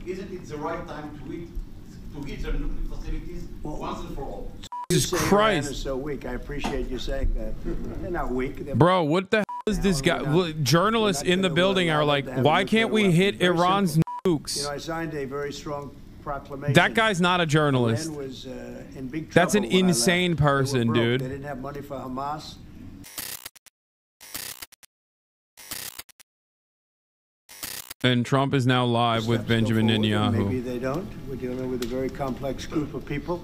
isn't it the right time to hit the nuclear facilities once and for all? Jesus Christ. Iran is so weak. I appreciate you saying that. They're not weak. They're Bro, what the hell is this guy? Journalists in the building are like, why can't we hit Iran's nukes? You know, I signed a very strong proclamation. That guy's not a journalist. Iran was, in big trouble. That's an when I left. insane person, They were broke. dude. They didn't have money for Hamas. And Trump is now live with Benjamin Netanyahu. Maybe they don't. We're dealing with a very complex group of people,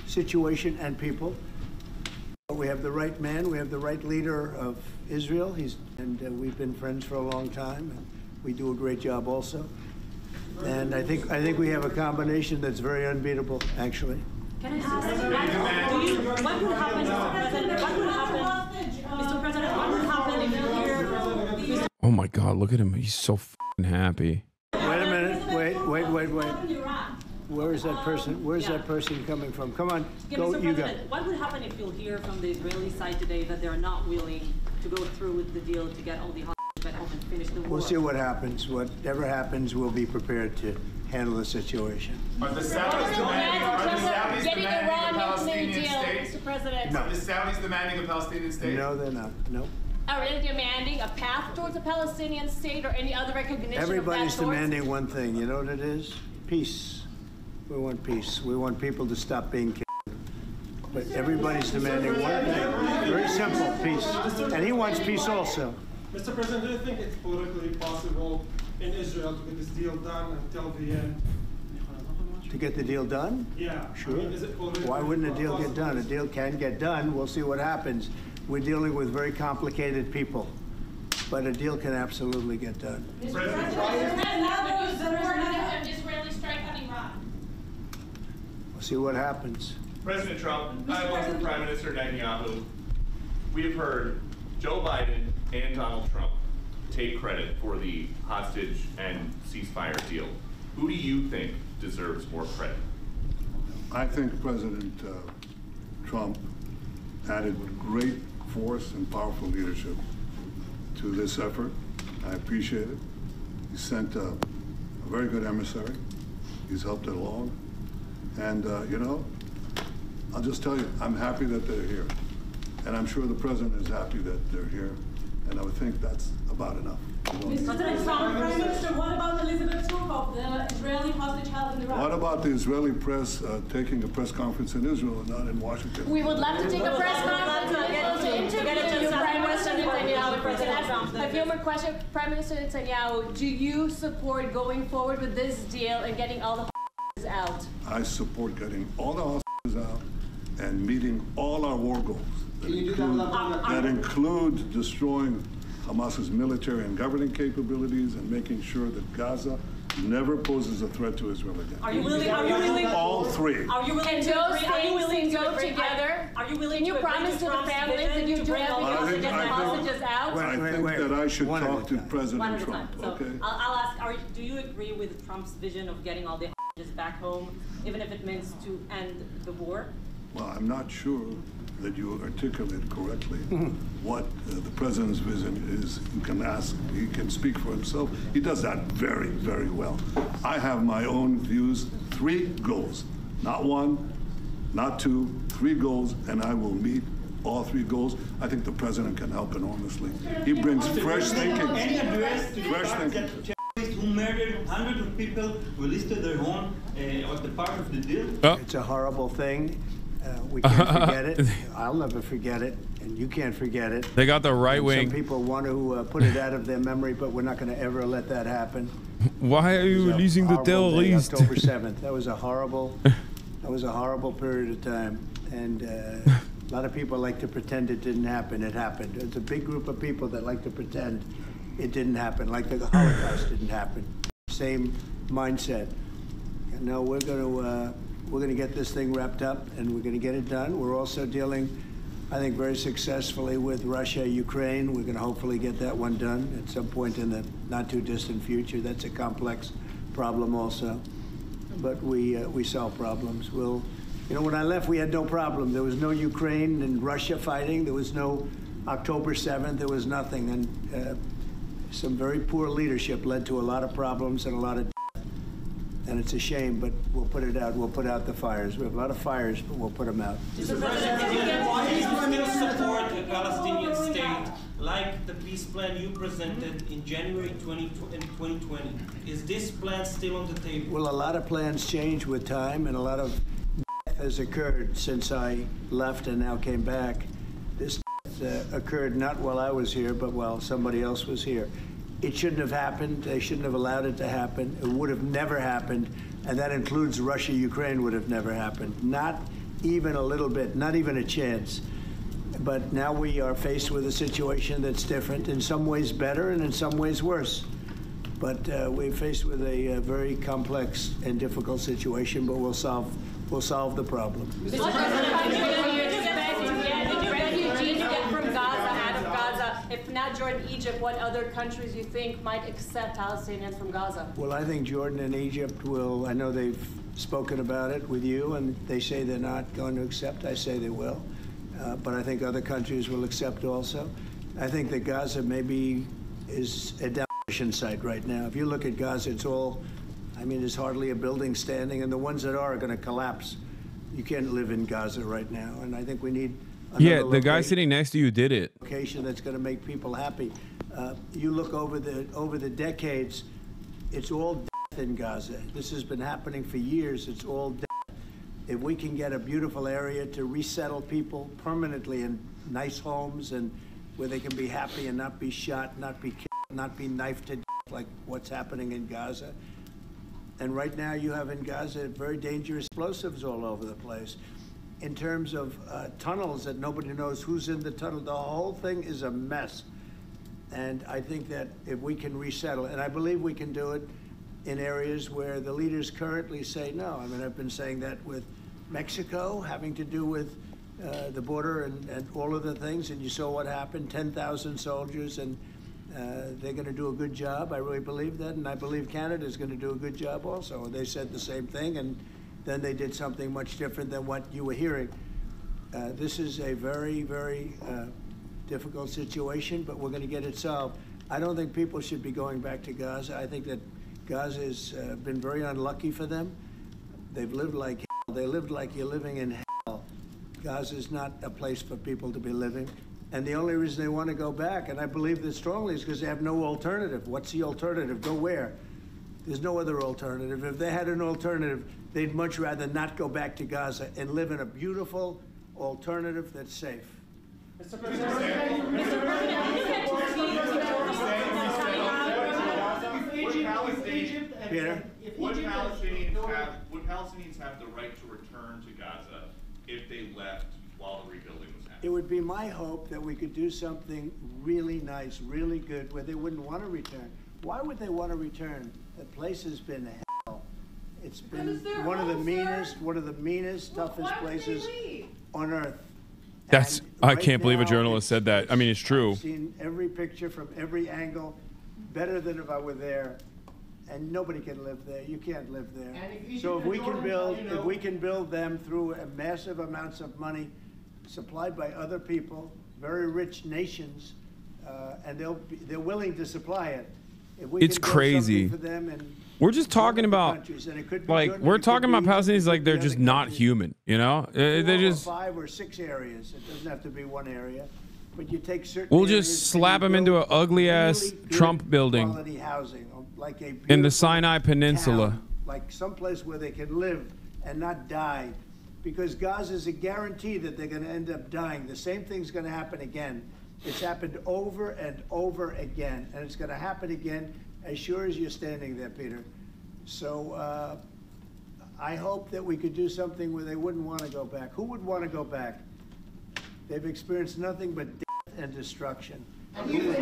situation and people. But we have the right man. We have the right leader of Israel. We've been friends for a long time. And we do a great job also. And I think we have a combination that's very unbeatable, actually. Can I ask, what would happen, Mr. President? What would happen, Mr. President? What would happen if you hear? Oh my God, look at him. He's so f***ing happy. Wait a minute. Wait. Where is that person? Where's that person coming from? Come on, go. Mr. You President, go. what would happen if you'll hear from the Israeli side today that they're not willing to go through with the deal to get all the hostages back home and finish the war? We'll see what happens. Whatever happens, we'll be prepared to handle the situation. Are the Saudis demanding a Palestinian state? Mr. President. No. Are the Saudis demanding a Palestinian state? No, they're not. No. Are they demanding a path towards a Palestinian state or any other recognition Everybody's of that demanding one thing. You know what it is? Peace. We want peace. We want people to stop being killed. But everybody's demanding one thing. Very simple, peace. And he wants peace also. Mr. President, do you think it's politically possible in Israel to get this deal done until the end? To get the deal done? Yeah. Sure. I mean, is it Why wouldn't a deal get done? A deal can get done. We'll see what happens. We're dealing with very complicated people. But a deal can absolutely get done. Mr. President, now there's an Israeli strike on Iran. We'll see what happens. President Trump, I want for Prime Minister Netanyahu. We have heard Joe Biden and Donald Trump take credit for the hostage and ceasefire deal. Who do you think deserves more credit? I think President Trump added great force and powerful leadership to this effort. I appreciate it. He sent a very good emissary. He's helped it along. And, you know, I'll just tell you, I'm happy that they're here. And I'm sure the president is happy that they're here. And I would think that's about enough. President Trump, Prime Minister, what about Elizabeth Surkov, the Israeli hostage held in Iraq? What about the Israeli press taking a press conference in Israel and not in Washington? We would love to take a press conference to interview Prime Minister Netanyahu. President Trump. A few more questions. Prime Minister Netanyahu, do you support going forward with this deal and getting all the hostages out? I support getting all the hostages out and meeting all our war goals that include destroying Hamas's military and governing capabilities and making sure that Gaza never poses a threat to Israel again. Are you willing? All three. Are you willing to agree? Are you willing to go together? Are you willing to promise to the families that you do everything to get the hostages out? I think that I should talk to President Trump. So okay. I'll ask, do you agree with Trump's vision of getting all the hostages back home, even if it means to end the war? Well, I'm not sure that you articulated correctly what the president's vision is. You can ask, he can speak for himself. He does that very, very well. I have my own views, 3 goals, not 1, not 2, 3 goals, and I will meet all 3 goals. I think the president can help enormously. He brings fresh thinking. Fresh thinking. Who murdered hundreds of people, who listed their home as the part of the deal? It's a horrible thing. We can't forget it. I'll never forget it, and you can't forget it. They got the right wing. Some people want to put it out of their memory, but we're not going to ever let that happen. Why are you releasing the terrorists? October 7th. That was a horrible period of time, and a lot of people like to pretend it didn't happen. It happened. It's a big group of people that like to pretend it didn't happen, like the Holocaust didn't happen. Same mindset. And now we're going to get this thing wrapped up, and we're going to get it done. We're also dealing, I think, very successfully with Russia, Ukraine. We're going to hopefully get that one done at some point in the not-too-distant future. That's a complex problem also. But we solve problems. You know, when I left, we had no problem. There was no Ukraine and Russia fighting. There was no October 7th. There was nothing. And some very poor leadership led to a lot of problems and a lot of And it's a shame, but we'll put it out. We'll put out the fires. We have a lot of fires, but we'll put them out. Mr. President, why do you still support a Palestinian state like the peace plan you presented in January 2020? Is this plan still on the table? Well, a lot of plans change with time, and a lot of death has occurred since I left and now came back. This occurred not while I was here, but while somebody else was here. It shouldn't have happened. They shouldn't have allowed it to happen. It would have never happened, and that includes Russia, Ukraine would have never happened. Not even a little bit, not even a chance. But now we are faced with a situation that's different, in some ways better and in some ways worse. But we're faced with a very complex and difficult situation, but we'll solve the problem. Mr. President, refugees get from Gaza, out of Gaza? If not Jordan, Egypt, what other countries you think might accept Palestinians from Gaza? Well, I think Jordan and Egypt will. I know they've spoken about it with you, and they say they're not going to accept. I say they will. But I think other countries will accept also. I think that Gaza maybe is a demolition site right now. If you look at Gaza, it's all, I mean, there's hardly a building standing, and the ones that are going to collapse. You can't live in Gaza right now, and I think we need another the guy sitting next to you did it. Location that's going to make people happy. You look over the decades, it's all death in Gaza. This has been happening for years. It's all death. If we can get a beautiful area to resettle people permanently in nice homes and where they can be happy and not be shot, not be killed, not be knifed to death like what's happening in Gaza. And right now you have in Gaza very dangerous explosives all over the place. In terms of tunnels that nobody knows who's in the tunnel, the whole thing is a mess. And I think that if we can resettle, and I believe we can do it in areas where the leaders currently say no. I mean, I've been saying that with Mexico, having to do with the border and all of the things, and you saw what happened, 10,000 soldiers, and they're going to do a good job. I really believe that, and I believe Canada is going to do a good job also. They said the same thing, and then they did something much different than what you were hearing. This is a very, very difficult situation, but we're going to get it solved. I don't think people should be going back to Gaza. I think that Gaza has been very unlucky for them. They've lived like hell. They lived like you're living in hell. Gaza is not a place for people to be living. And the only reason they want to go back, and I believe this strongly, is because they have no alternative. What's the alternative? Go where? There's no other alternative. If they had an alternative, they'd much rather not go back to Gaza and live in a beautiful alternative that's safe. Mr. Would Palestinians have the right to return to Gaza if they left while the rebuilding was happening? It would be my hope that we could do something really nice, really good, where they wouldn't want to return. Why would they want to return? The place has been hell. It's been one of the meanest, toughest places on earth. That's, I can't believe a journalist said that. I mean, it's true. I've seen every picture from every angle, better than if I were there. And nobody can live there. You can't live there. So if we can build them through massive amounts of money supplied by other people, very rich nations, and they're willing to supply it. If we it's can crazy. for them and we're just talking about, like, we're talking about Palestinians like they're just not human, you know? They're just 5 or 6 areas. It doesn't have to be one area. But you take certain we'll just slap them into an ugly-ass Trump building quality housing, like a in the Sinai Peninsula. Town, like someplace where they can live and not die. Because Gaza is a guarantee that they're going to end up dying. The same thing's going to happen again. It's happened over and over again. And it's going to happen again as sure as you're standing there, Peter. So I hope that we could do something where they wouldn't want to go back. Who would want to go back? They've experienced nothing but death and destruction. What will you do if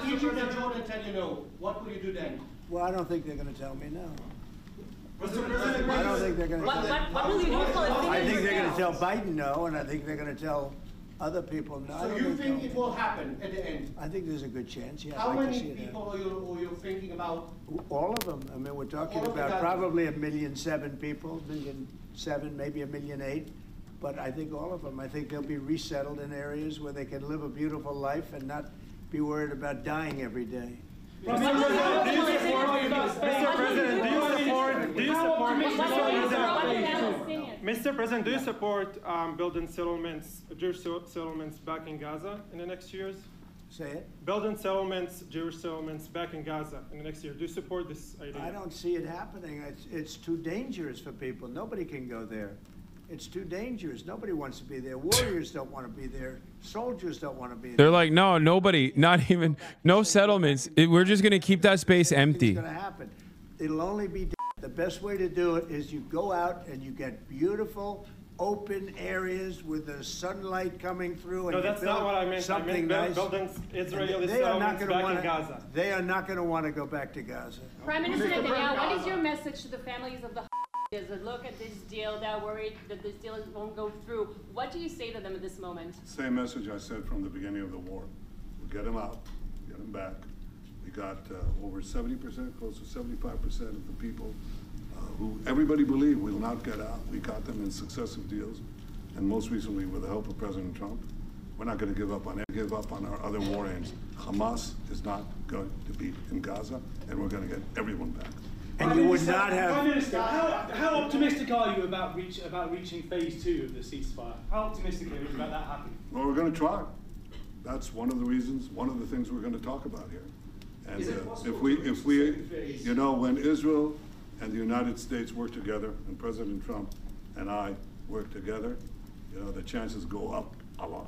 Egypt and Jordan tell you no? What will you do then? Well, I don't think they're going to tell me no. Mr. President, I don't think they're going to tell me. What will you do if I think they're going to tell Biden no, and I think they're going to tell other people no. So you think it will happen at the end? I think there's a good chance, yeah. How many people are you thinking about? All of them. I mean, we're talking about probably 1.7 million people, 1.7 million, maybe 1.8 million. But I think all of them. I think they'll be resettled in areas where they can live a beautiful life and not be worried about dying every day. Mr. President, do you support building settlements, Jewish settlements back in Gaza in the next years? Say it. Building settlements, Jewish settlements back in Gaza in the next year. Do you support this idea? I don't see it happening. It's too dangerous for people. Nobody can go there. It's too dangerous. Nobody wants to be there. Warriors don't want to be there. Soldiers don't want to be there. They're like, no, nobody, not even, no settlements. We're just going to keep that space empty. It's going to happen. It'll only be the best way to do it is you go out and you get beautiful, open areas with the sunlight coming through. And No, that's not what I meant. Something I meant nice. building Israeli They are not settlements going to back want in Gaza. They are not going to want to go back to Gaza. Prime Minister Netanyahu, what is your message to the families of the that look at this deal, they're worried that this deal won't go through? What do you say to them at this moment? Same message I said from the beginning of the war. We'll get them out, get them back. We got over 70%, close to 75% of the people who everybody believed will not get out. We got them in successive deals, and most recently with the help of President Trump. We're not going to give up on our other war aims. Hamas is not going to be in Gaza, and we're going to get everyone back. And you would not have. Prime Minister, how optimistic are you about reaching phase 2 of the ceasefire? How optimistic are you about that happening? Well, we're going to try. That's one of the reasons, one of the things we're going to talk about here. And if we, you know, when Israel and the United States work together, and President Trump and I work together, you know, the chances go up a lot.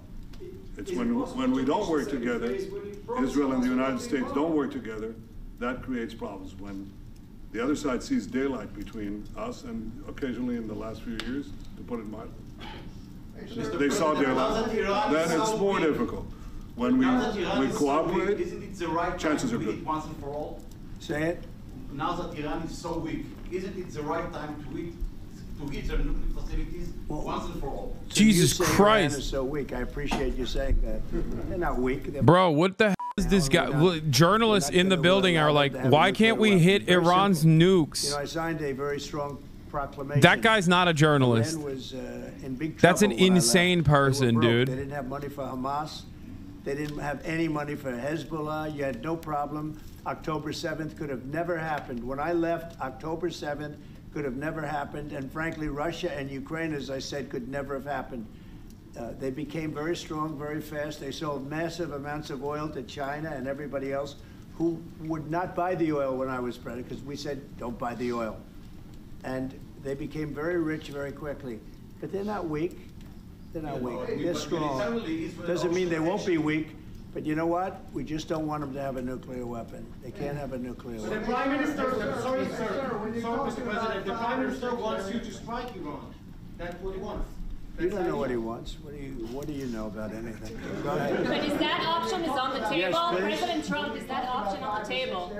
It's when we don't work together, Israel and the United States don't work together, that creates problems. When the other side sees daylight between us, and occasionally in the last few years, to put it mildly, they saw daylight, then it's more difficult. When we cooperate, isn't it the right chances time are to good. eat once and for all? Say it. Now that Iran is so weak, isn't it the right time to hit their nuclear facilities once and for all? Jesus So you say Christ. Iran is so weak. I appreciate you saying that. They're not weak. They're Bro, what the hell is this guy? Journalists in the building are like, why can't we hit Iran's nukes? You know, I signed a very strong proclamation. That guy's not a journalist. Iran was in big trouble. That's an when I left. insane person, They were broke. dude. They didn't have money for Hamas. They didn't have any money for Hezbollah. You had no problem. October 7th could have never happened. When I left, October 7th could have never happened. And frankly, Russia and Ukraine, as I said, could never have happened. They became very strong very fast. They sold massive amounts of oil to China and everybody else who would not buy the oil when I was president, because we said, don't buy the oil. And they became very rich very quickly. But they're not weak. They're not weak. They're strong. Doesn't mean they won't be weak. But you know what? We just don't want them to have a nuclear weapon. They can't have a nuclear The weapon. Prime Minister, sorry, sir, Mr. President, the Prime Minister wants you to strike Iran. That's what he wants. You don't know what he wants. What do you know about anything? Go ahead. But is that option on the table? Yes, please. President Trump, is that option on the table?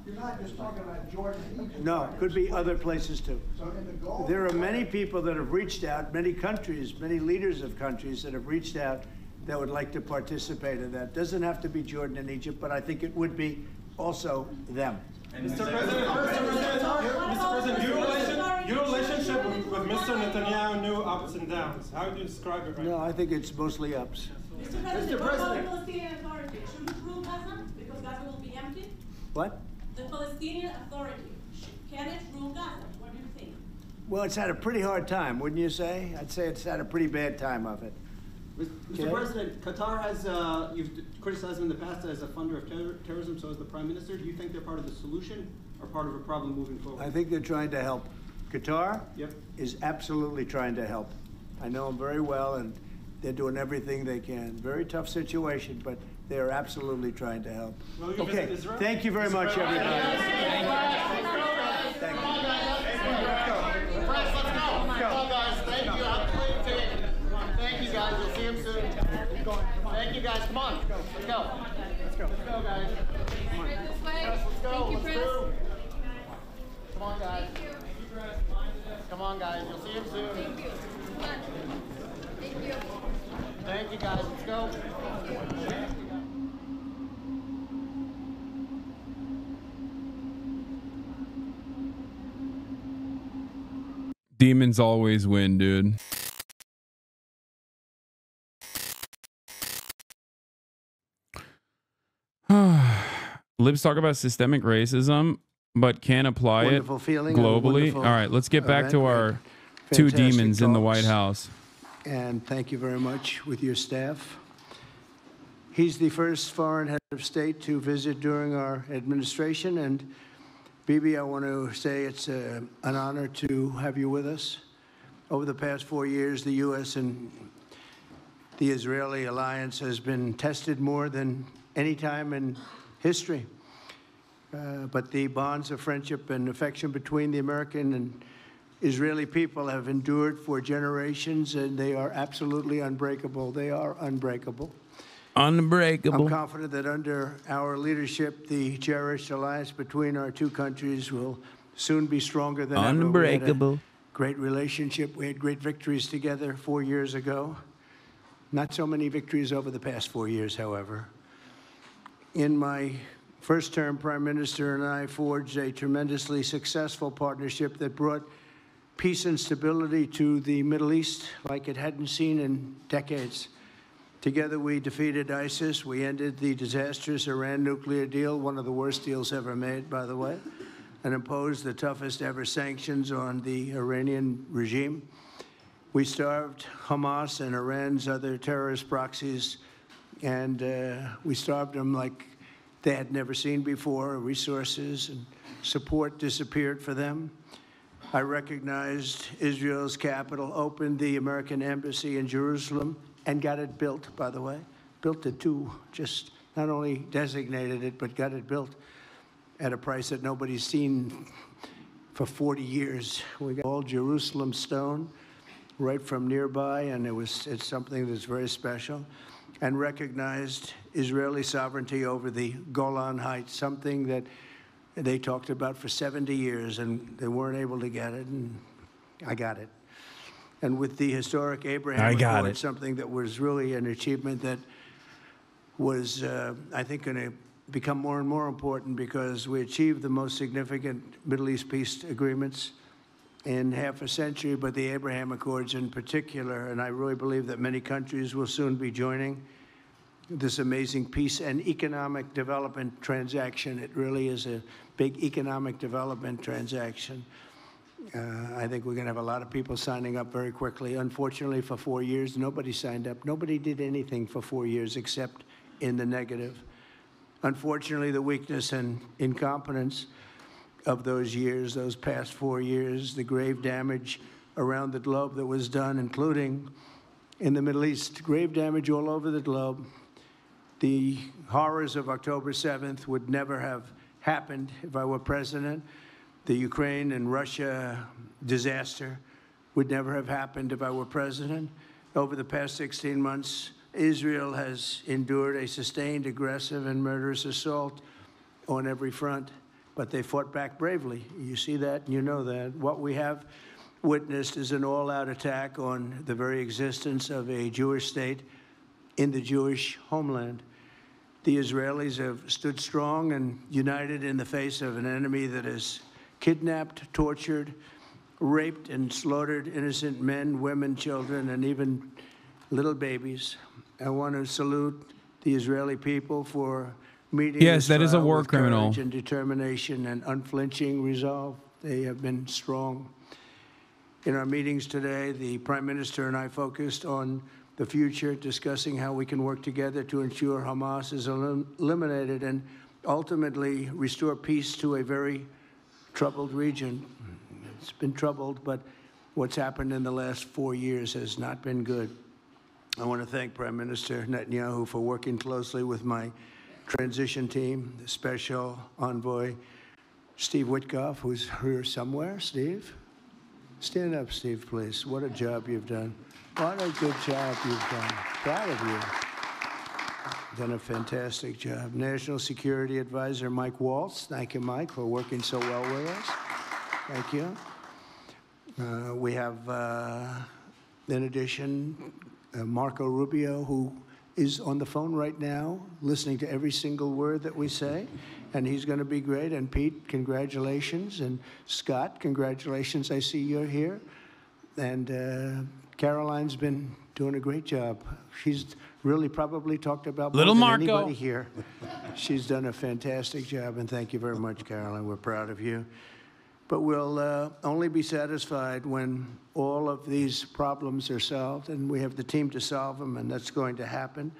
You're not just talking about Jordan and Egypt. No, could be other places too. So in the Gulf, There are many people that have reached out, many countries, many leaders of countries that have reached out that would like to participate in that. Doesn't have to be Jordan and Egypt, but I think it would be also them. Mr. President, your relationship with Mr. Netanyahu knew ups and downs. How do you describe it right No, now? I think it's mostly ups. Mr. President, what about the Palestinian Authority? Should it rule Gaza? Because Gaza will be empty? What? The Palestinian Authority, can it rule Gaza? What do you think? Well, it's had a pretty hard time, wouldn't you say? I'd say it's had a pretty bad time of it. Mr. President, Qatar has, you've criticized them in the past as a funder of terrorism, so as the Prime Minister. Do you think they're part of the solution or part of a problem moving forward? I think they're trying to help. Qatar Yep. is absolutely trying to help. I know them very well, and they're doing everything they can. Very tough situation, but they are absolutely trying to help. Will you Okay, visit Israel? thank you very much, everybody. Thank you. Thank you, guys. You'll see him soon. Thank you, guys. Come on. Let's go. Let's go. Let's go, guys. Come on. Let's go. Thank you, Let's do. Come on, guys. Come on, guys. You'll see him soon. Thank you. Thank you. Thank you, guys. Let's go. Demons always win, dude. Libs talk about systemic racism, but can't apply Wonderful it feeling, globally. All right, let's get back to our two demons in the White House. And thank you very much with your staff. He's the first foreign head of state to visit during our administration. And Bibi, I want to say it's an honor to have you with us. Over the past 4 years, the U.S. and the Israeli alliance has been tested more than any time in history. But the bonds of friendship and affection between the American and Israeli people have endured for generations, and they are absolutely unbreakable. They are unbreakable. Unbreakable. I'm confident that under our leadership, the cherished alliance between our two countries will soon be stronger than ever. Unbreakable. We had a great relationship. We had great victories together 4 years ago. Not so many victories over the past 4 years, however. In my first term, Prime Minister and I forged a tremendously successful partnership that brought peace and stability to the Middle East like it hadn't seen in decades. Together, we defeated ISIS. We ended the disastrous Iran nuclear deal, one of the worst deals ever made, by the way, and imposed the toughest ever sanctions on the Iranian regime. We starved Hamas and Iran's other terrorist proxies, and we starved them like they had never seen before. Resources and support disappeared for them. I recognized Israel's capital, opened the American embassy in Jerusalem, and got it built, by the way. Built it too, just not only designated it, but got it built at a price that nobody's seen for 40 years. We got all Jerusalem stone right from nearby, and it's something that's very special. And recognized Israeli sovereignty over the Golan Heights, something that they talked about for 70 years, and they weren't able to get it, and I got it. And with the historic Abraham Accord, something that was really an achievement that was, I think, going to become more and more important because we achieved the most significant Middle East peace agreements in half a century, but the Abraham Accords in particular, and I really believe that many countries will soon be joining this amazing peace and economic development transaction. It really is a big economic development transaction. I think we're going to have a lot of people signing up very quickly. Unfortunately, for 4 years, nobody signed up. Nobody did anything for 4 years except in the negative. Unfortunately, the weakness and incompetence of those years, those past 4 years, the grave damage around the globe that was done, including in the Middle East, grave damage all over the globe. The horrors of October 7th would never have happened if I were president. The Ukraine and Russia disaster would never have happened if I were president. Over the past 16 months, Israel has endured a sustained, aggressive, and murderous assault on every front, but they fought back bravely. You see that, and you know that. What we have witnessed is an all-out attack on the very existence of a Jewish state in the Jewish homeland. The Israelis have stood strong and united in the face of an enemy that has kidnapped, tortured, raped, and slaughtered innocent men, women, children, and even little babies. I want to salute the Israeli people for meeting yes, that is a war criminal. Courage and determination and unflinching resolve. They have been strong. In our meetings today, the Prime Minister and I focused on the future, discussing how we can work together to ensure Hamas is eliminated and ultimately restore peace to a very troubled region. It's been troubled, but what's happened in the last 4 years has not been good. I want to thank Prime Minister Netanyahu for working closely with my transition team, the Special Envoy Steve Witkoff, who's here somewhere. Steve? Stand up, Steve, please. What a job you've done. What a good job you've done. Proud of you. Done a fantastic job. National Security Advisor Mike Waltz. Thank you, Mike, for working so well with us. Thank you. We have, in addition, Marco Rubio, who is on the phone right now, listening to every single word that we say, and he's going to be great. And Pete, congratulations. And Scott, congratulations. I see you're here. And Caroline's been doing a great job. She's really probably talked about more Little than Marco. anybody here. She's done a fantastic job, and thank you very much, Caroline. We're proud of you. But we'll only be satisfied when all of these problems are solved, and we have the team to solve them, and that's going to happen.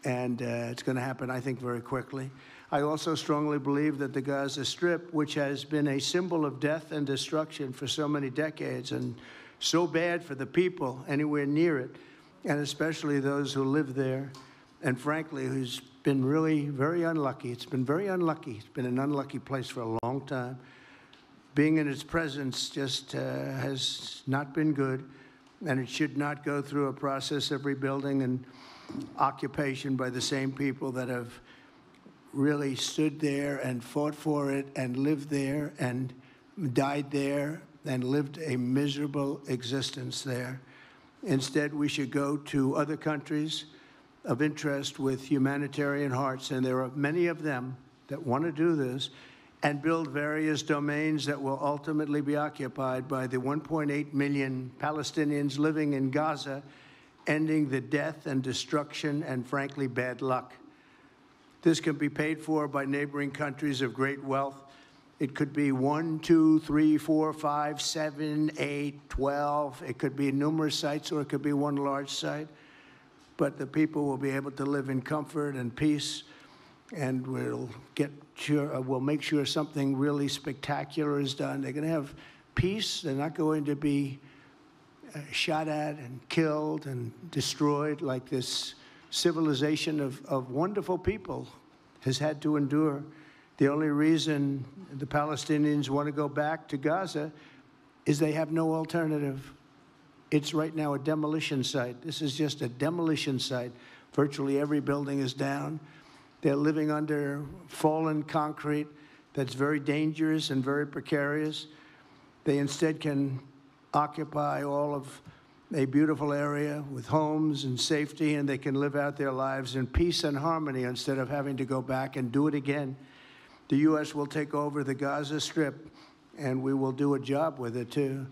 And it's going to happen, I think, very quickly. I also strongly believe that the Gaza Strip, which has been a symbol of death and destruction for so many decades, and so bad for the people anywhere near it, and especially those who live there, and frankly, who's been really very unlucky. It's been very unlucky. It's been an unlucky place for a long time. Being in its presence just has not been good, and it should not go through a process of rebuilding and occupation by the same people that have really stood there and fought for it and lived there and died there and lived a miserable existence there. Instead, we should go to other countries of interest with humanitarian hearts, and there are many of them that want to do this, and build various domains that will ultimately be occupied by the 1.8 million Palestinians living in Gaza, ending the death and destruction and, frankly, bad luck. This can be paid for by neighboring countries of great wealth. It could be 1, 2, 3, 4, 5, 7, 8, 12. It could be numerous sites, or it could be one large site. But the people will be able to live in comfort and peace, and we'll make sure something really spectacular is done. They're going to have peace. They're not going to be shot at and killed and destroyed like this civilization of wonderful people has had to endure. The only reason the Palestinians want to go back to Gaza is they have no alternative. It's right now a demolition site. This is just a demolition site. Virtually every building is down. They're living under fallen concrete that's very dangerous and very precarious. They instead can occupy all of a beautiful area with homes and safety, and they can live out their lives in peace and harmony instead of having to go back and do it again. The U.S. will take over the Gaza Strip, and we will do a job with it, too.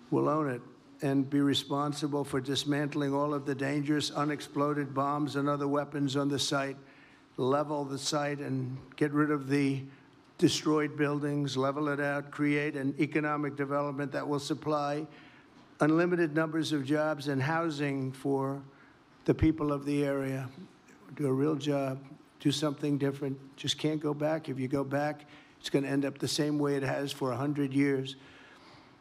We'll own it and be responsible for dismantling all of the dangerous unexploded bombs and other weapons on the site, level the site and get rid of the destroyed buildings, level it out, create an economic development that will supply unlimited numbers of jobs and housing for the people of the area. Do a real job, do something different. Just can't go back. If you go back, it's going to end up the same way it has for 100 years.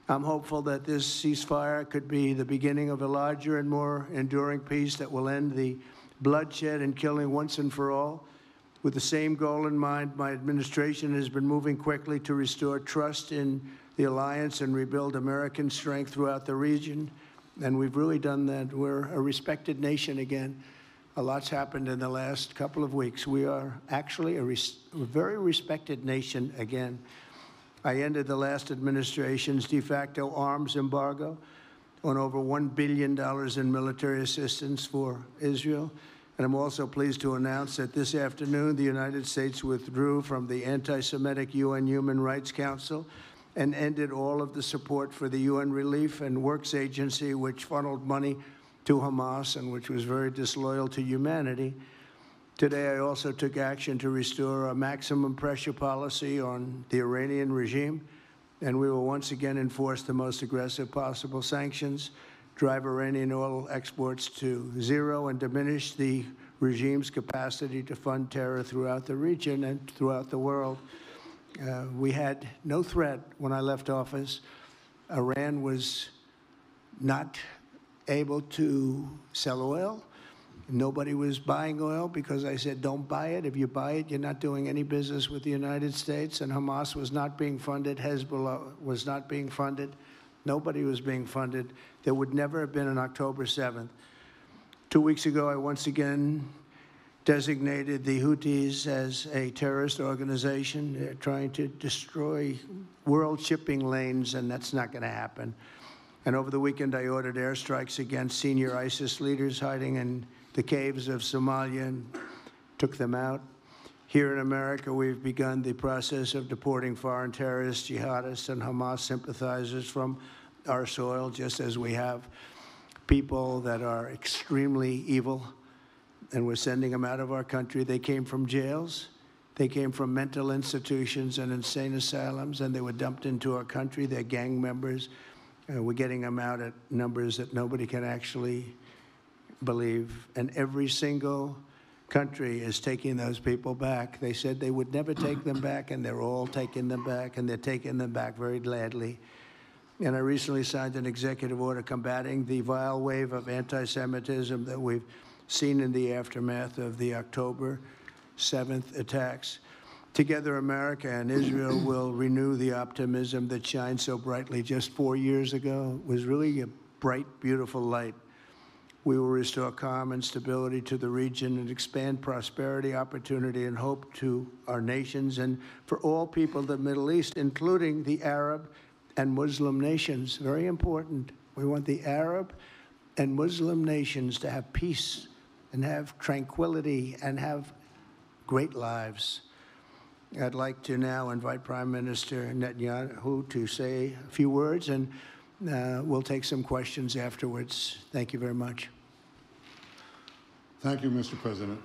I'm hopeful that this ceasefire could be the beginning of a larger and more enduring peace that will end the bloodshed and killing once and for all. With the same goal in mind, my administration has been moving quickly to restore trust in the alliance and rebuild American strength throughout the region. And we've really done that. We're a respected nation again. A lot's happened in the last couple of weeks. We are actually a very respected nation again. I ended the last administration's de facto arms embargo on over $1 billion in military assistance for Israel. And I'm also pleased to announce that this afternoon, the United States withdrew from the anti-Semitic UN Human Rights Council and ended all of the support for the UN Relief and Works Agency, which funneled money to Hamas and which was very disloyal to humanity. Today, I also took action to restore a maximum pressure policy on the Iranian regime, and we will once again enforce the most aggressive possible sanctions, drive Iranian oil exports to zero, and diminish the regime's capacity to fund terror throughout the region and throughout the world. We had no threat when I left office. Iran was not able to sell oil. Nobody was buying oil because I said, don't buy it. If you buy it, you're not doing any business with the United States. And Hamas was not being funded. Hezbollah was not being funded. Nobody was being funded. There would never have been an October 7th. 2 weeks ago, I once again designated the Houthis as a terrorist organization. They're trying to destroy world shipping lanes, and that's not going to happen. And over the weekend, I ordered airstrikes against senior ISIS leaders hiding in the caves of Somalia and took them out. Here in America, we've begun the process of deporting foreign terrorists, jihadists, and Hamas sympathizers from our soil, just as we have people that are extremely evil, and we're sending them out of our country. They came from jails. They came from mental institutions and insane asylums, and they were dumped into our country. They're gang members. We're getting them out at numbers that nobody can actually believe. And every single country is taking those people back. They said they would never take them back, and they're all taking them back, and they're taking them back very gladly. And I recently signed an executive order combating the vile wave of anti-Semitism that we've seen in the aftermath of the October 7th attacks. Together, America and Israel will renew the optimism that shined so brightly just 4 years ago. It was really a bright, beautiful light. We will restore calm and stability to the region and expand prosperity, opportunity, and hope to our nations and for all people of the Middle East, including the Arab and Muslim nations. Very important. We want the Arab and Muslim nations to have peace and have tranquility and have great lives. I'd like to now invite Prime Minister Netanyahu to say a few words, and we'll take some questions afterwards. Thank you very much. Thank you, Mr. President.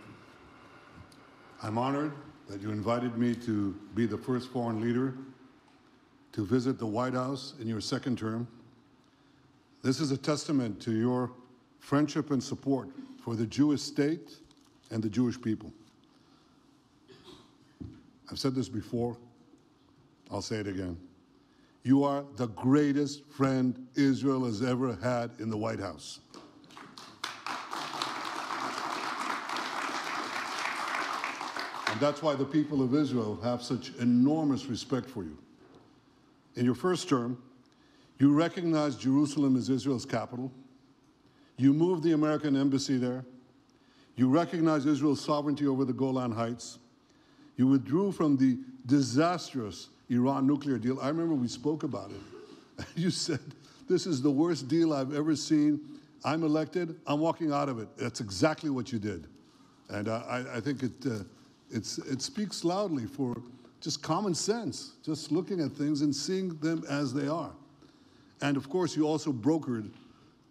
I'm honored that you invited me to be the first foreign leader to visit the White House in your second term. This is a testament to your friendship and support for the Jewish state and the Jewish people. I've said this before, I'll say it again. You are the greatest friend Israel has ever had in the White House. And that's why the people of Israel have such enormous respect for you. In your first term, you recognized Jerusalem as Israel's capital. You moved the American embassy there. You recognized Israel's sovereignty over the Golan Heights. You withdrew from the disastrous Iran nuclear deal. I remember we spoke about it. You said, this is the worst deal I've ever seen. I'm elected, I'm walking out of it. That's exactly what you did. And I think it speaks loudly for just common sense, just looking at things and seeing them as they are. And of course, you also brokered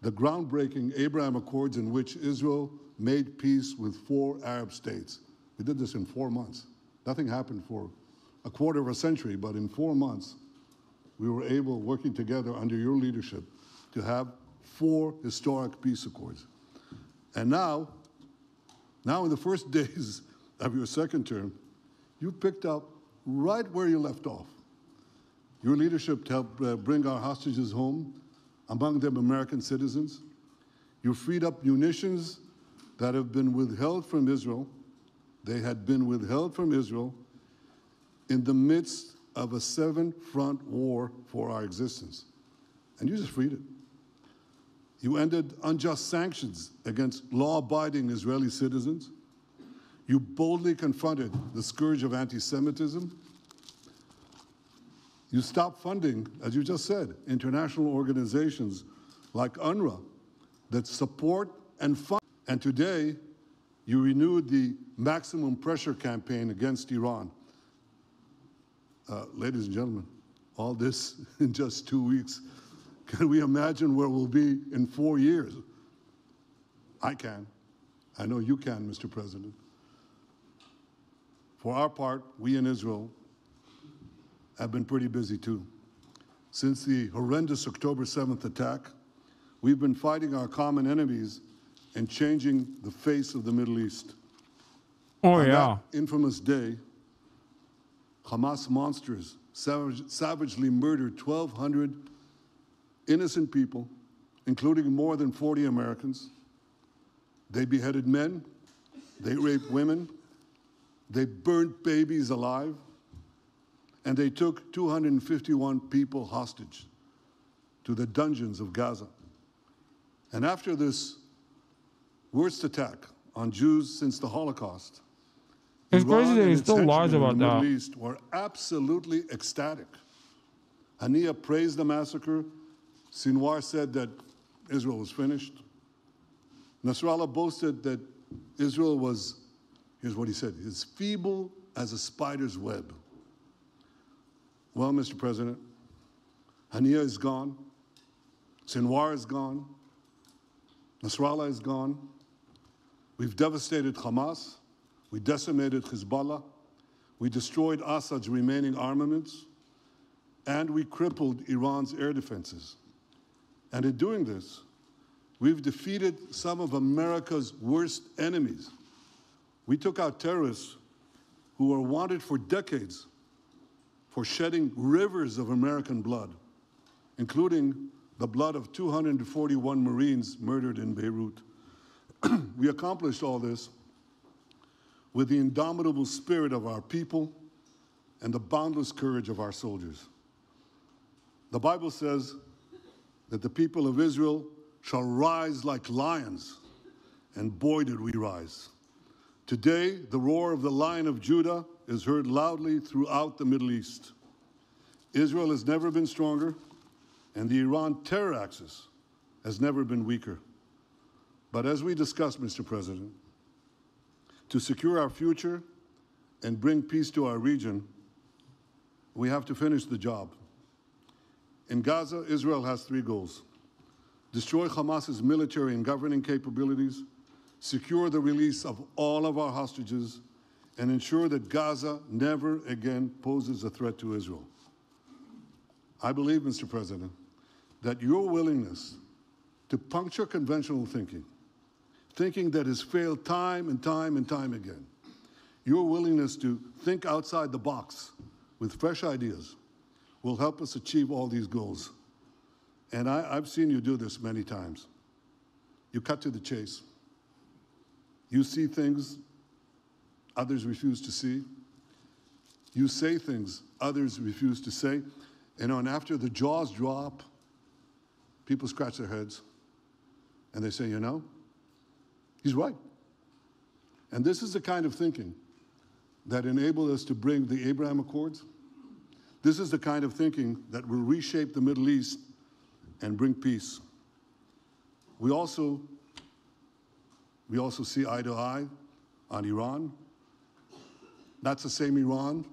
the groundbreaking Abraham Accords in which Israel made peace with 4 Arab states. We did this in 4 months. Nothing happened for a quarter of a century, but in 4 months, we were able, working together under your leadership, to have 4 historic peace accords. And now in the first days of your second term, you picked up right where you left off. Your leadership helped bring our hostages home, among them American citizens. You freed up munitions that have been withheld from Israel. They had been withheld from Israel in the midst of a 7-front war for our existence. And you just freed it. You ended unjust sanctions against law-abiding Israeli citizens. You boldly confronted the scourge of anti-Semitism. You stopped funding, as you just said, international organizations like UNRWA that support and fund. And today, you renewed the maximum pressure campaign against Iran. Ladies and gentlemen, all this in just 2 weeks. Can we imagine where we'll be in 4 years? I can. I know you can, Mr. President. For our part, we in Israel have been pretty busy too. Since the horrendous October 7th attack, we've been fighting our common enemies and changing the face of the Middle East. Oh, On yeah. that infamous day, Hamas monsters savagely murdered 1,200 innocent people, including more than 40 Americans. They beheaded men, they raped women, they burnt babies alive, and they took 251 people hostage to the dungeons of Gaza. And after this worst attack on Jews since the Holocaust, His Iran president and still its lies henchmen about in the that. Middle East were absolutely ecstatic. Haniya praised the massacre. Sinwar said that Israel was finished. Nasrallah boasted that Israel was, here's what he said, as feeble as a spider's web. Well, Mr. President, Haniya is gone. Sinwar is gone. Nasrallah is gone. We've devastated Hamas. We decimated Hezbollah. We destroyed Assad's remaining armaments. And we crippled Iran's air defenses. And in doing this, we've defeated some of America's worst enemies. We took out terrorists who were wanted for decades for shedding rivers of American blood, including the blood of 241 Marines murdered in Beirut. We accomplished all this with the indomitable spirit of our people and the boundless courage of our soldiers. The Bible says that the people of Israel shall rise like lions, and boy did we rise. Today, the roar of the Lion of Judah is heard loudly throughout the Middle East. Israel has never been stronger, and the Iran terror axis has never been weaker. But as we discussed, Mr. President, to secure our future and bring peace to our region, we have to finish the job. In Gaza, Israel has 3 goals: destroy Hamas's military and governing capabilities, secure the release of all of our hostages, and ensure that Gaza never again poses a threat to Israel. I believe, Mr. President, that your willingness to puncture conventional thinking that has failed time and time and time again, your willingness to think outside the box with fresh ideas will help us achieve all these goals. And I've seen you do this many times. You cut to the chase. You see things others refuse to see. You say things others refuse to say. And after the jaws drop, people scratch their heads and they say, you know, he's right. And this is the kind of thinking that enabled us to bring the Abraham Accords. This is the kind of thinking that will reshape the Middle East and bring peace. We also see eye to eye on Iran. That's the same Iran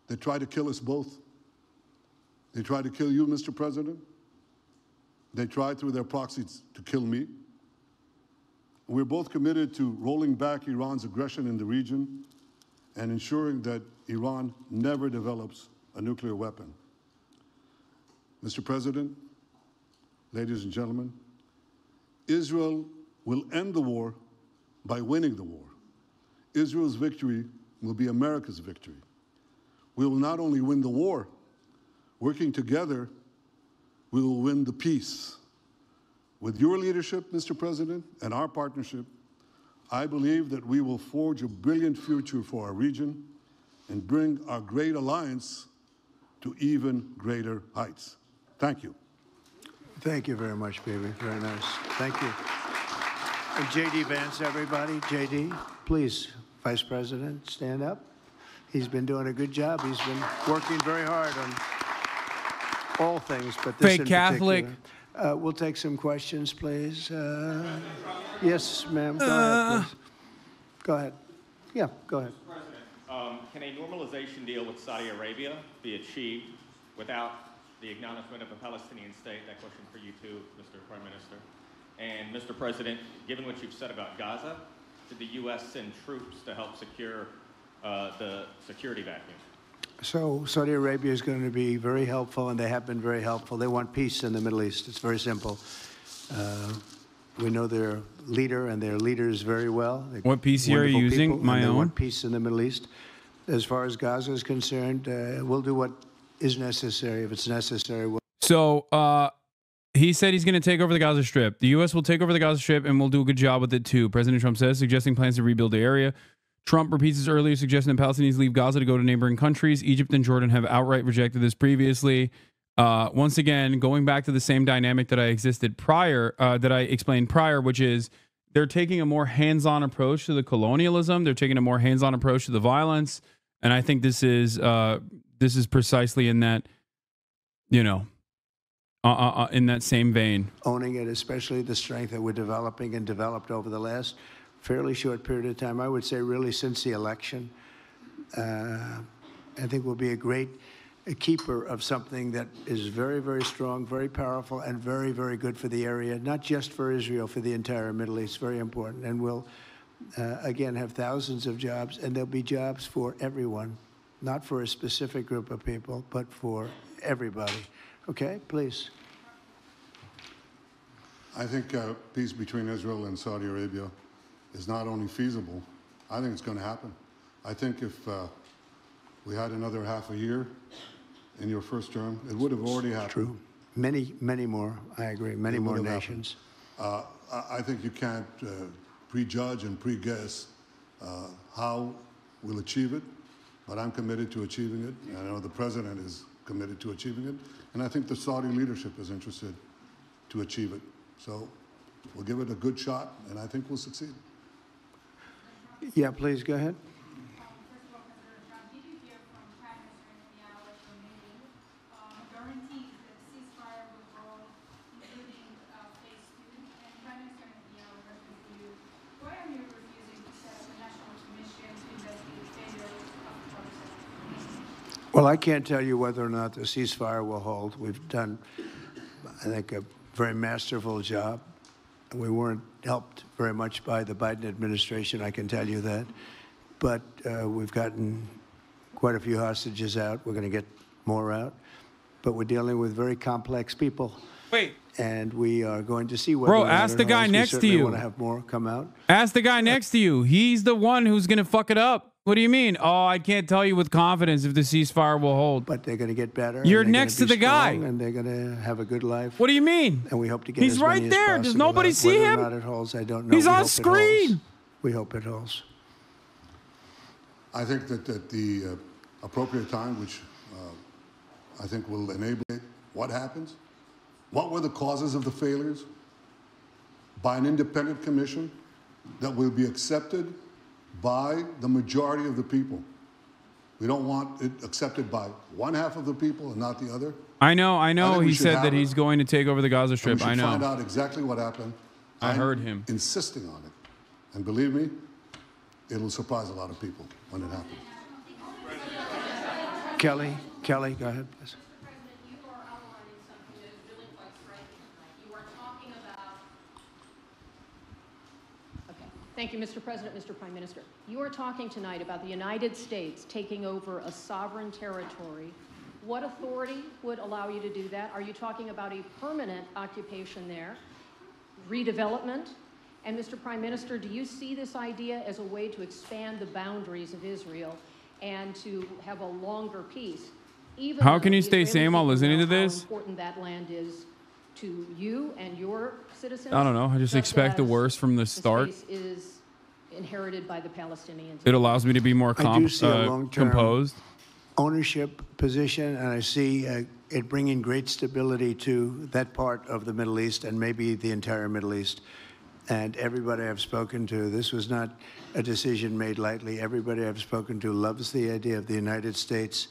that tried to kill us both. They tried to kill you, Mr. President. They tried through their proxies to kill me. We're both committed to rolling back Iran's aggression in the region and ensuring that Iran never develops a nuclear weapon. Mr. President, ladies and gentlemen, Israel will end the war by winning the war. Israel's victory will be America's victory. We will not only win the war, working together, we will win the peace. With your leadership, Mr. President, and our partnership, I believe that we will forge a brilliant future for our region and bring our great alliance to even greater heights. Thank you. Thank you very much, baby. Very nice. Thank you. And J.D. Vance, everybody. J.D., please, Vice President, stand up. He's been doing a good job. He's been working very hard on all things, but this Fake in Catholic. particular. We'll take some questions, please. Yes, ma'am. Go ahead, please. Go ahead. Yeah, go ahead. Mr. President, can a normalization deal with Saudi Arabia be achieved without the acknowledgement of a Palestinian state? That question for you too, Mr. Prime Minister. And Mr. President, given what you've said about Gaza, did the U.S. send troops to help secure the security vacuum? So Saudi Arabia is going to be very helpful, and they have been very helpful. They want peace in the Middle East. It's very simple. We know their leader and their leaders very well. They're what PC are you using? People, My they own? want peace in the Middle East. As far as Gaza is concerned, we'll do what is necessary. If it's necessary, we'll... So he said he's going to take over the Gaza Strip. The U.S. will take over the Gaza Strip, and we'll do a good job with it too. President Trump says, suggesting plans to rebuild the area. Trump repeats his earlier suggestion that Palestinians leave Gaza to go to neighboring countries. Egypt and Jordan have outright rejected this previously. Once again, going back to the same dynamic that I explained prior, which is they're taking a more hands-on approach to the colonialism. They're taking a more hands-on approach to the violence, and I think this is precisely in that, you know, in that same vein. Owning it, especially the strength that we're developing and developed over the last fairly short period of time. I would say really since the election. I think will be a great a keeper of something that is very, very strong, very powerful, and very, very good for the area, not just for Israel, for the entire Middle East. Very important. And we'll, again, have thousands of jobs, and there'll be jobs for everyone, not for a specific group of people, but for everybody. Okay, please. I think peace between Israel and Saudi Arabia is not only feasible, I think it's going to happen. I think if we had another half a year in your first term, it would have already happened. True. Many, many more, I agree, many more nations. I think you can't prejudge and pre-guess how we'll achieve it, but I'm committed to achieving it. And I know the president is committed to achieving it. And I think the Saudi leadership is interested to achieve it. So we'll give it a good shot, and I think we'll succeed. Yeah, please, go ahead. Well, I can't tell you whether or not the ceasefire will hold. We've done, I think, a very masterful job. We weren't helped very much by the Biden administration, I can tell you that. But we've gotten quite a few hostages out. We're going to get more out. But we're dealing with very complex people. Wait. And we are going to see whether Bro, ask the guy next to you. We want to have more come out. Ask the guy next to you. He's the one who's going to fuck it up. What do you mean? Oh, I can't tell you with confidence if the ceasefire will hold. But they're going to get better. You're next to the guy. And they're going to have a good life. What do you mean? And we hope to get He's as right many there. as Does possible. nobody see Whether him? or not it holds, I don't know. He's We on hope it screen. holds. We hope it holds. I think that at the appropriate time, which I think will enable it, what happens? What were the causes of the failures? By an independent commission that will be accepted by the majority of the people. We don't want it accepted by one half of the people and not the other. I know. He said that it. he's going to take over the Gaza Strip. We should I know. find out exactly what happened. I heard him. Insisting on it. And believe me, it'll surprise a lot of people when it happens. Kelly, go ahead, please. Thank you, Mr. President, Mr. Prime Minister. You are talking tonight about the United States taking over a sovereign territory. What authority would allow you to do that? Are you talking about a permanent occupation there, redevelopment? And Mr. Prime Minister, do you see this idea as a way to expand the boundaries of Israel and to have a longer peace? Even How can you stay sane while listening to this? How important that land is to you and your citizens. I don't know. I just expect the worst from the start. Space is inherited by the Palestinians. It allows me to be more I do see a long-term composed ownership position, and I see it bringing great stability to that part of the Middle East and maybe the entire Middle East. And everybody I've spoken to, this was not a decision made lightly. Everybody I've spoken to loves the idea of the United States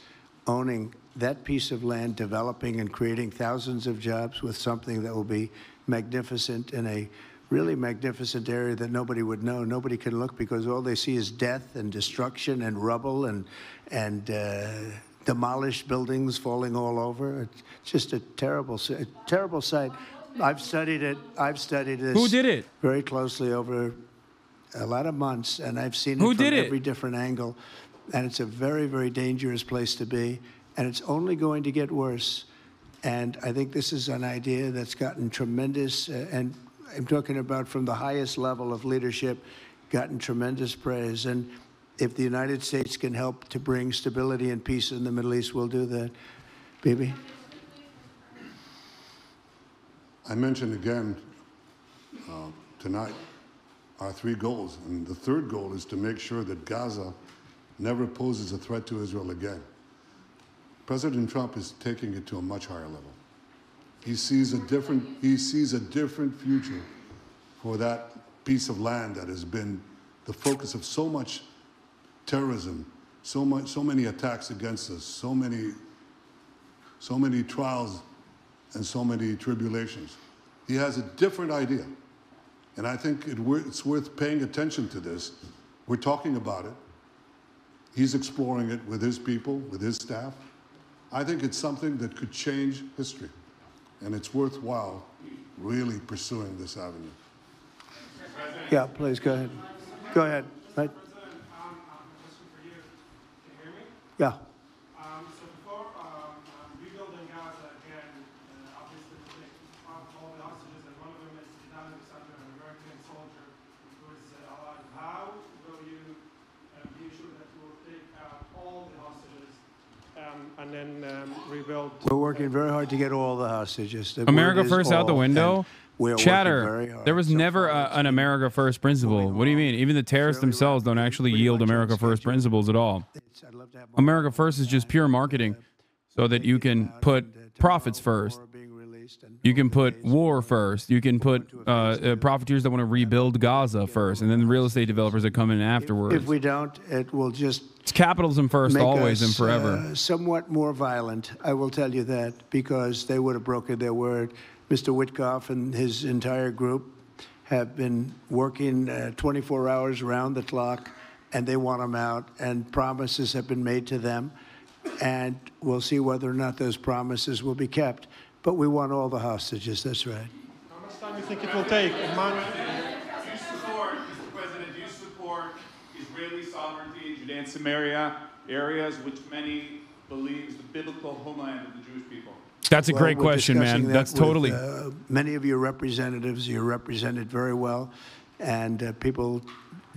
owning that piece of land, developing and creating thousands of jobs with something that will be magnificent in a really magnificent area that nobody would know. Nobody can look because all they see is death and destruction and rubble and demolished buildings falling all over. It's just a terrible sight. I've studied it. I've studied this. Who did it? Very closely over a lot of months, and I've seen it Who from did it? every different angle. And it's a very, very dangerous place to be, and it's only going to get worse. And I think this is an idea that's gotten tremendous, and I'm talking about from the highest level of leadership, gotten tremendous praise. And if the United States can help to bring stability and peace in the Middle East, we'll do that. Bibi? I mentioned again tonight our three goals. And the third goal is to make sure that Gaza never poses a threat to Israel again. President Trump is taking it to a much higher level. He sees a different future for that piece of land that has been the focus of so much terrorism, so many attacks against us, so many trials and so many tribulations. He has a different idea. And I think it's worth paying attention to this. We're talking about it. He's exploring it with his people, with his staff. I think it's something that could change history, and it's worthwhile really pursuing this avenue. Yeah, please, go ahead. Go ahead. Right. Yeah. So before rebuilding Gaza again, obviously they found all the hostages, and one of them is an American soldier who is alive. How will you be sure that you will take out all the hostages and then rebuild? We're working very hard to get all the hostages. The America word is first out the all, window. and we're working very Chatter. hard. There was never an America first principle. What do you mean? Even the terrorists themselves don't actually yield America first principles at all. America first is just pure marketing so that you can put profits first. You can put war first. You can put profiteers that want to rebuild Gaza first, and then the real estate developers that come in afterwards. If we don't, it will just It's capitalism first, make always us, and forever. Somewhat more violent, I will tell you that, because they would have broken their word. Mr. Witkoff and his entire group have been working 24 hours around the clock, and they want them out, and promises have been made to them, and we'll see whether or not those promises will be kept. But we want all the hostages, that's right. How much time do you think it will take? A month? Do you support, Mr. President, do you support Israeli sovereignty in Judea and Samaria, areas which many believe is the biblical homeland of the Jewish people? That's a great question, man. That's totally. Many of your representatives, you're represented very well, and people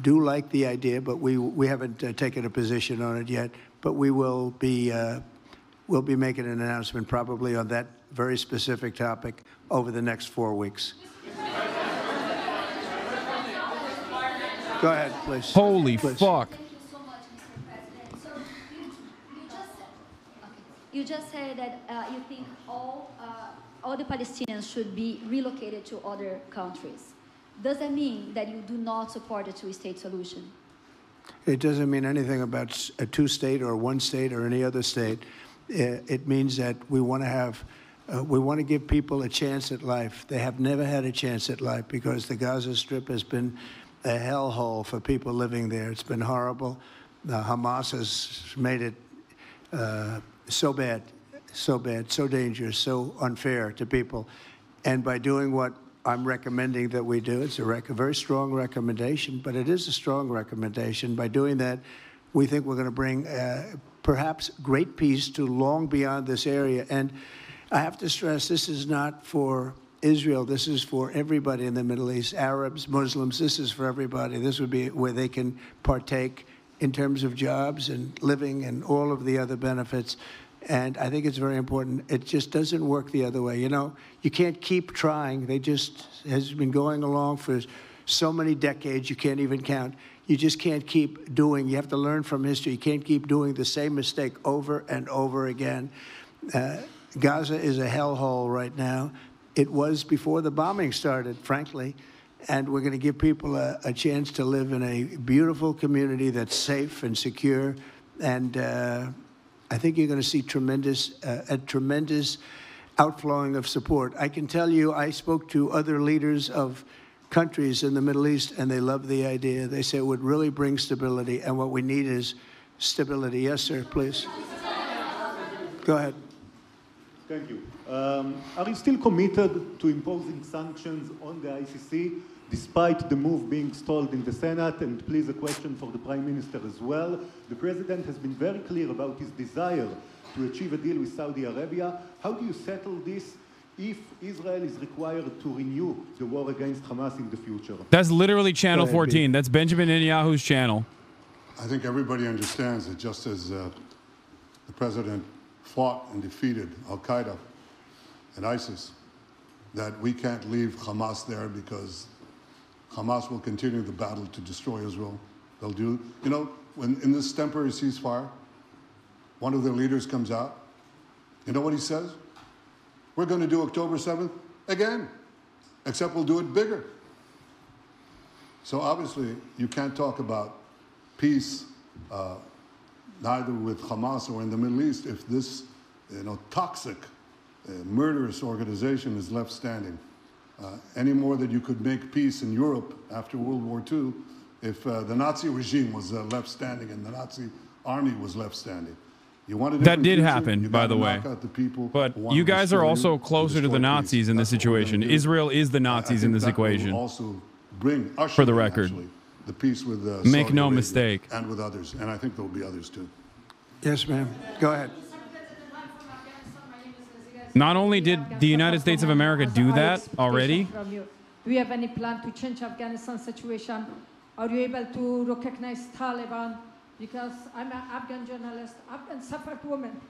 do like the idea, but we haven't taken a position on it yet. But we will be we'll be making an announcement probably on that very specific topic over the next 4 weeks. Go ahead, please. Holy fuck. You just said that you think all the Palestinians should be relocated to other countries. Does that mean that you do not support a two-state solution? It doesn't mean anything about a two-state or one state or any other state. It means that we want to have, we want to give people a chance at life. They have never had a chance at life because the Gaza Strip has been a hellhole for people living there. It's been horrible. Hamas has made it so bad, so dangerous, so unfair to people. And by doing what I'm recommending that we do, it's a very strong recommendation, but it is a strong recommendation. By doing that, we think we're going to bring perhaps great peace to long beyond this area. And I have to stress, this is not for Israel. This is for everybody in the Middle East, Arabs, Muslims. This is for everybody. This would be where they can partake in terms of jobs and living and all of the other benefits. And I think it's very important. It just doesn't work the other way. You know, you can't keep trying. They just has been going along for so many decades, you can't even count. You just can't keep doing. You have to learn from history. You can't keep doing the same mistake over and over again. Gaza is a hellhole right now. It was before the bombing started, frankly. And we're going to give people a chance to live in a beautiful community that's safe and secure. And I think you're going to see a tremendous outflowing of support. I can tell you, I spoke to other leaders of countries in the Middle East, and they love the idea. They say it would really bring stability, and what we need is stability. Yes, sir, please. Go ahead. Thank you. Are you still committed to imposing sanctions on the ICC, despite the move being stalled in the Senate? And please, a question for the Prime Minister as well. The President has been very clear about his desire to achieve a deal with Saudi Arabia. How do you settle this if Israel is required to renew the war against Hamas in the future? That's literally Channel 14. That's Benjamin Netanyahu's channel. I think everybody understands that just as the President fought and defeated Al-Qaeda and ISIS, that we can't leave Hamas there because Hamas will continue the battle to destroy Israel. They'll do, you know, when in this temporary ceasefire, one of their leaders comes out, you know what he says? We're going to do October 7th again, except we'll do it bigger. So obviously, you can't talk about peace neither with Hamas or in the Middle East if this, you know, toxic, murderous organization is left standing. Any more that you could make peace in Europe after World War II if the Nazi regime was left standing and the Nazi army was left standing. You want a That different did future, happen, you by the gotta way. knock out the people But who want you to guys are destroy also you and closer to destroy the Nazis peace. in this That's what we're gonna situation. do. Israel is the I Nazis in think this that will equation. also usher For the in, record. actually, the peace with Make Saudi no Arabia mistake. and with others, and I think there will be others too. Yes, ma'am. Go ahead. Not only did the United States of America do that already, Do you have any plan to change Afghanistan situation? Are you able to recognize Taliban? Because I'm an Afghan journalist, Afghan suffered woman.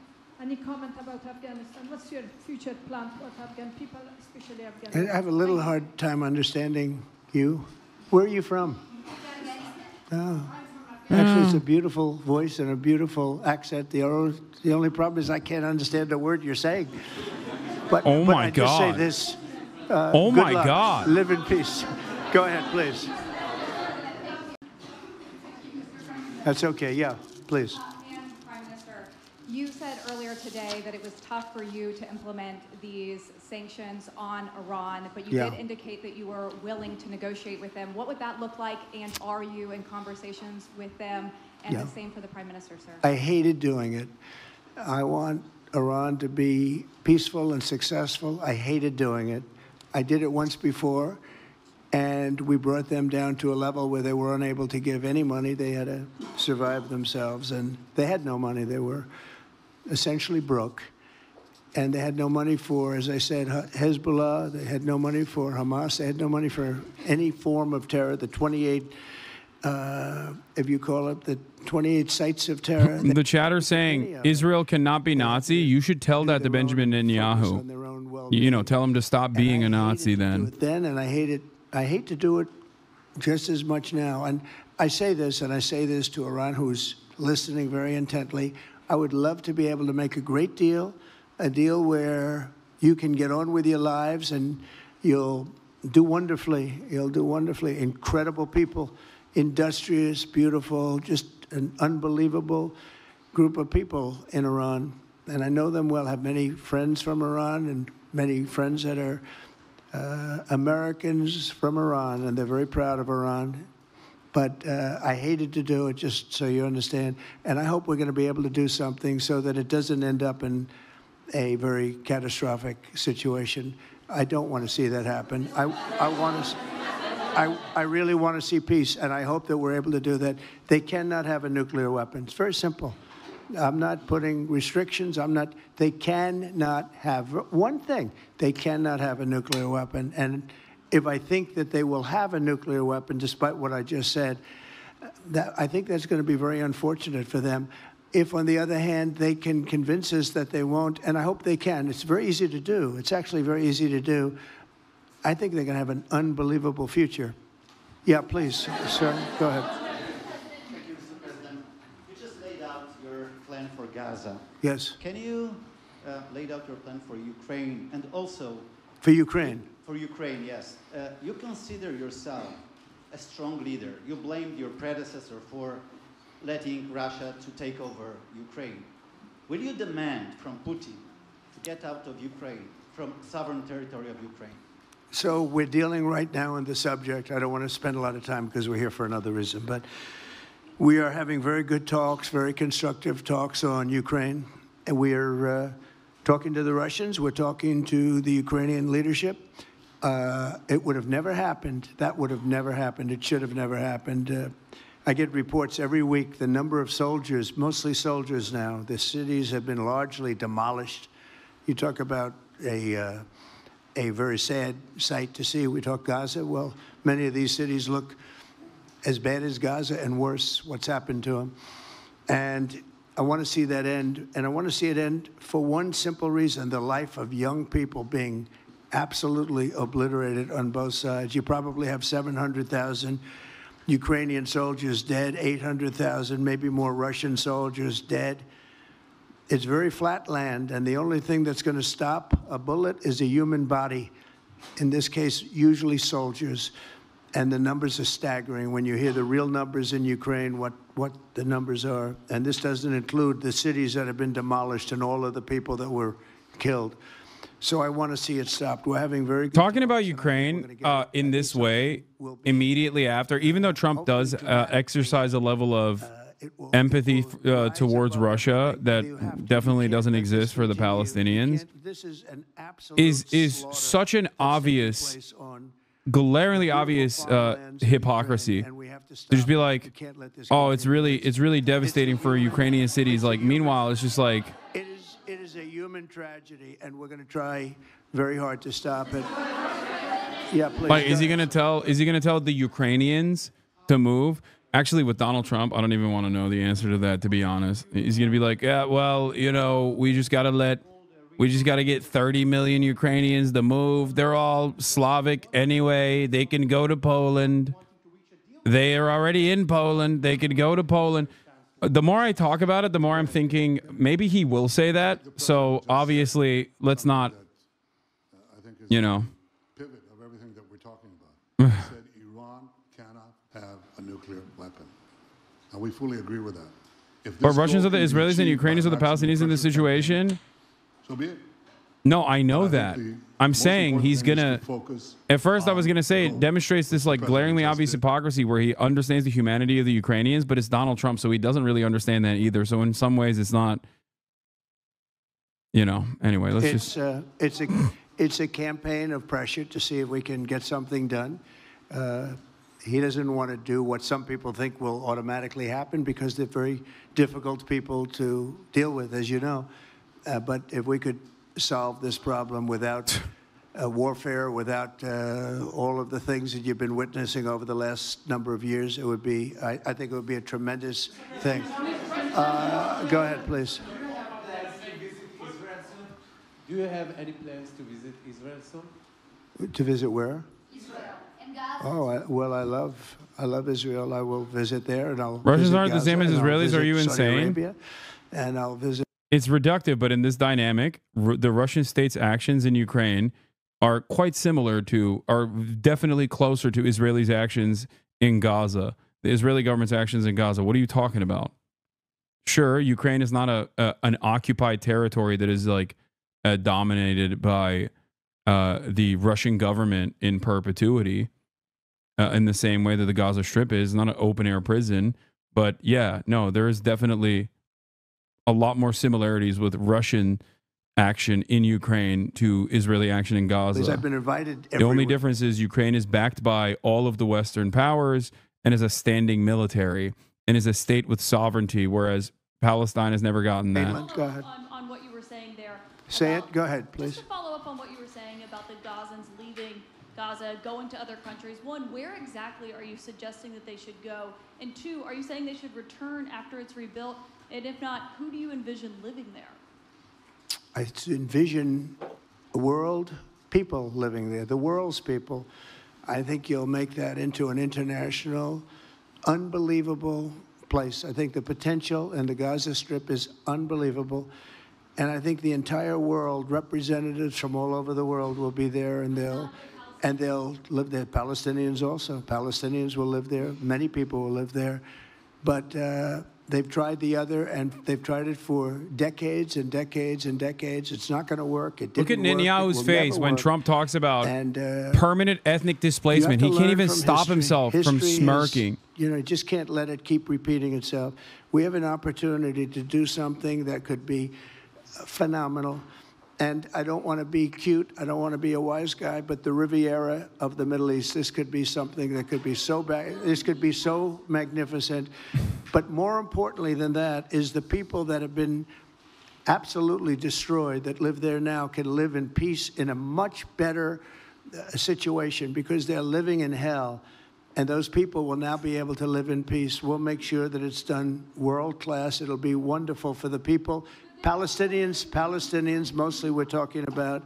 Any comment about Afghanistan? What's your future plan for Afghan people, especially Afghanistan? I have a little hard time understanding you. Where are you from? Oh. Actually, it's a beautiful voice and a beautiful accent. The only problem is I can't understand a word you're saying. But, Oh but my I just say God. this. Oh good my luck. God. Live in peace. Go ahead, please. That's okay. Yeah, please. Prime Minister, you said earlier today that it was tough for you to implement these sanctions on Iran, but you did indicate that you were willing to negotiate with them. What would that look like, and are you in conversations with them? And the same for the Prime Minister, sir. I hated doing it. I want Iran to be peaceful and successful. I hated doing it. I did it once before, and we brought them down to a level where they were unable to give any money. They had to survive themselves, and they had no money. They were essentially broke, and they had no money for, as I said, Hezbollah. They had no money for Hamas. They had no money for any form of terror. The 28, if you call it, the 28 sites of terror. the chatter saying Israel cannot be Nazi, you should tell that to Benjamin Netanyahu. You know, tell him to stop being a Nazi then. Then, and I hate to do it just as much now. And I say this, and I say this to Iran, who's listening very intently. I would love to be able to make a great deal, a deal where you can get on with your lives and you'll do wonderfully. You'll do wonderfully. Incredible people, industrious, beautiful, just an unbelievable group of people in Iran. And I know them well, have many friends from Iran and many friends that are Americans from Iran, and they're very proud of Iran. But I hated to do it, just so you understand. And I hope we're going to be able to do something so that it doesn't end up in a very catastrophic situation. I don't want to see that happen. I really want to see peace, and I hope that we're able to do that. They cannot have a nuclear weapon. It's very simple. I'm not putting restrictions. They cannot have one thing. They cannot have a nuclear weapon. And if I think that they will have a nuclear weapon, despite what I just said, I think that's going to be very unfortunate for them. If, on the other hand, they can convince us that they won't, and I hope they can. It's very easy to do. It's actually very easy to do. I think they're going to have an unbelievable future. Yeah, please, sir, go ahead. Thank you, Mr. President. You just laid out your plan for Gaza. Yes. Can you lay out your plan for Ukraine and also... For Ukraine? For Ukraine, yes. You consider yourself a strong leader. You blamed your predecessor for letting Russia to take over Ukraine. Will you demand from Putin to get out of Ukraine, from sovereign territory of Ukraine? So we're dealing right now in the subject. I don't want to spend a lot of time because we're here for another reason, but we are having very good talks, very constructive talks on Ukraine. And we are talking to the Russians. We're talking to the Ukrainian leadership. It would have never happened. That would have never happened. It should have never happened. I get reports every week, the number of soldiers, mostly soldiers now. The cities have been largely demolished. You talk about a very sad sight to see. We talk Gaza. Well, many of these cities look as bad as Gaza and worse, what's happened to them. And I want to see that end. And I want to see it end for one simple reason, the life of young people being absolutely obliterated on both sides. You probably have 700,000 Ukrainian soldiers dead, 800,000, maybe more Russian soldiers dead. It's very flat land, and the only thing that's going to stop a bullet is a human body. In this case, usually soldiers. And the numbers are staggering when you hear the real numbers in Ukraine, what the numbers are. And this doesn't include the cities that have been demolished and all of the people that were killed. So I want to see it stopped. We're having very good talking about Ukraine in this way immediately after, even though Trump does exercise a level of empathy towards Russia that definitely doesn't exist for the Palestinians is such an obvious, glaringly obvious hypocrisy. To just be like, oh, it's really devastating for Ukrainian cities. Like, meanwhile, it's just like, it is a human tragedy, and we're going to try very hard to stop it. Yeah, please. Like, is he going to tell the Ukrainians to move? Actually, with Donald Trump, I don't even want to know the answer to that, to be honest. He's going to be like, yeah, well, you know, we just got to get 30 million Ukrainians to move. They're all Slavic anyway. They can go to Poland. They are already in Poland. They could go to Poland. The more I talk about it, the more I'm thinking maybe he will say that. So obviously, let's not, you know. Pivot of everything that we're talking about. He said Iran cannot have a nuclear weapon. And we fully agree with that. If But Russians are the Israelis and Ukrainians are the Palestinians in this situation. So be it. No, I know that. I'm saying he's gonna. At first, I was gonna say it demonstrates this like glaringly obvious hypocrisy where he understands the humanity of the Ukrainians, but it's Donald Trump, so he doesn't really understand that either. So in some ways, it's not. You know. Anyway, It's a campaign of pressure to see if we can get something done. He doesn't want to do what some people think will automatically happen because they're very difficult people to deal with, as you know. But if we could solve this problem without warfare, without all of the things that you've been witnessing over the last number of years, it would be, I think it would be a tremendous thing. Go ahead, please. Do you have any plans to visit Israel soon? To visit where? Israel and Gaza. Oh, well, I love Israel. I will visit there, and I'll. Russians aren't the same as Israelis. Are you insane? Arabia, and I'll visit. It's reductive, but in this dynamic, the Russian state's actions in Ukraine are quite similar to, are definitely closer to Israelis' actions in Gaza. The Israeli government's actions in Gaza. What are you talking about? Sure, Ukraine is not an occupied territory that is like dominated by the Russian government in perpetuity in the same way that the Gaza Strip is. Not an open-air prison. But yeah, no, there is definitely a lot more similarities with Russian action in Ukraine to Israeli action in Gaza. I've been invited. The only difference is Ukraine is backed by all of the Western powers and is a standing military and is a state with sovereignty, whereas Palestine has never gotten that. Go ahead. On what you were saying there. Say it. Go ahead, please. Just to follow up on what you were saying about the Gazans leaving Gaza, going to other countries. One, where exactly are you suggesting that they should go? And two, are you saying they should return after it's rebuilt? And if not, who do you envision living there? I envision a world, people living there, the world's people. I think you'll make that into an international, unbelievable place. I think the potential in the Gaza Strip is unbelievable. And I think the entire world, representatives from all over the world will be there, and they'll live there. Palestinians also. Palestinians will live there. Many people will live there. But they've tried the other, and they've tried it for decades and decades and decades. It's not going to work. It didn't Look at Netanyahu's face when Trump talks about permanent ethnic displacement. He can't even stop himself from smirking. You know, you just can't let it keep repeating itself. We have an opportunity to do something that could be phenomenal. And I don't want to be cute. I don't want to be a wise guy, but the Riviera of the Middle East, this could be something that could be so bad. This could be so magnificent. But more importantly than that is the people that have been absolutely destroyed that live there now can live in peace in a much better situation because they're living in hell. And those people will now be able to live in peace. We'll make sure that it's done world class. It'll be wonderful for the people. Palestinians mostly we're talking about.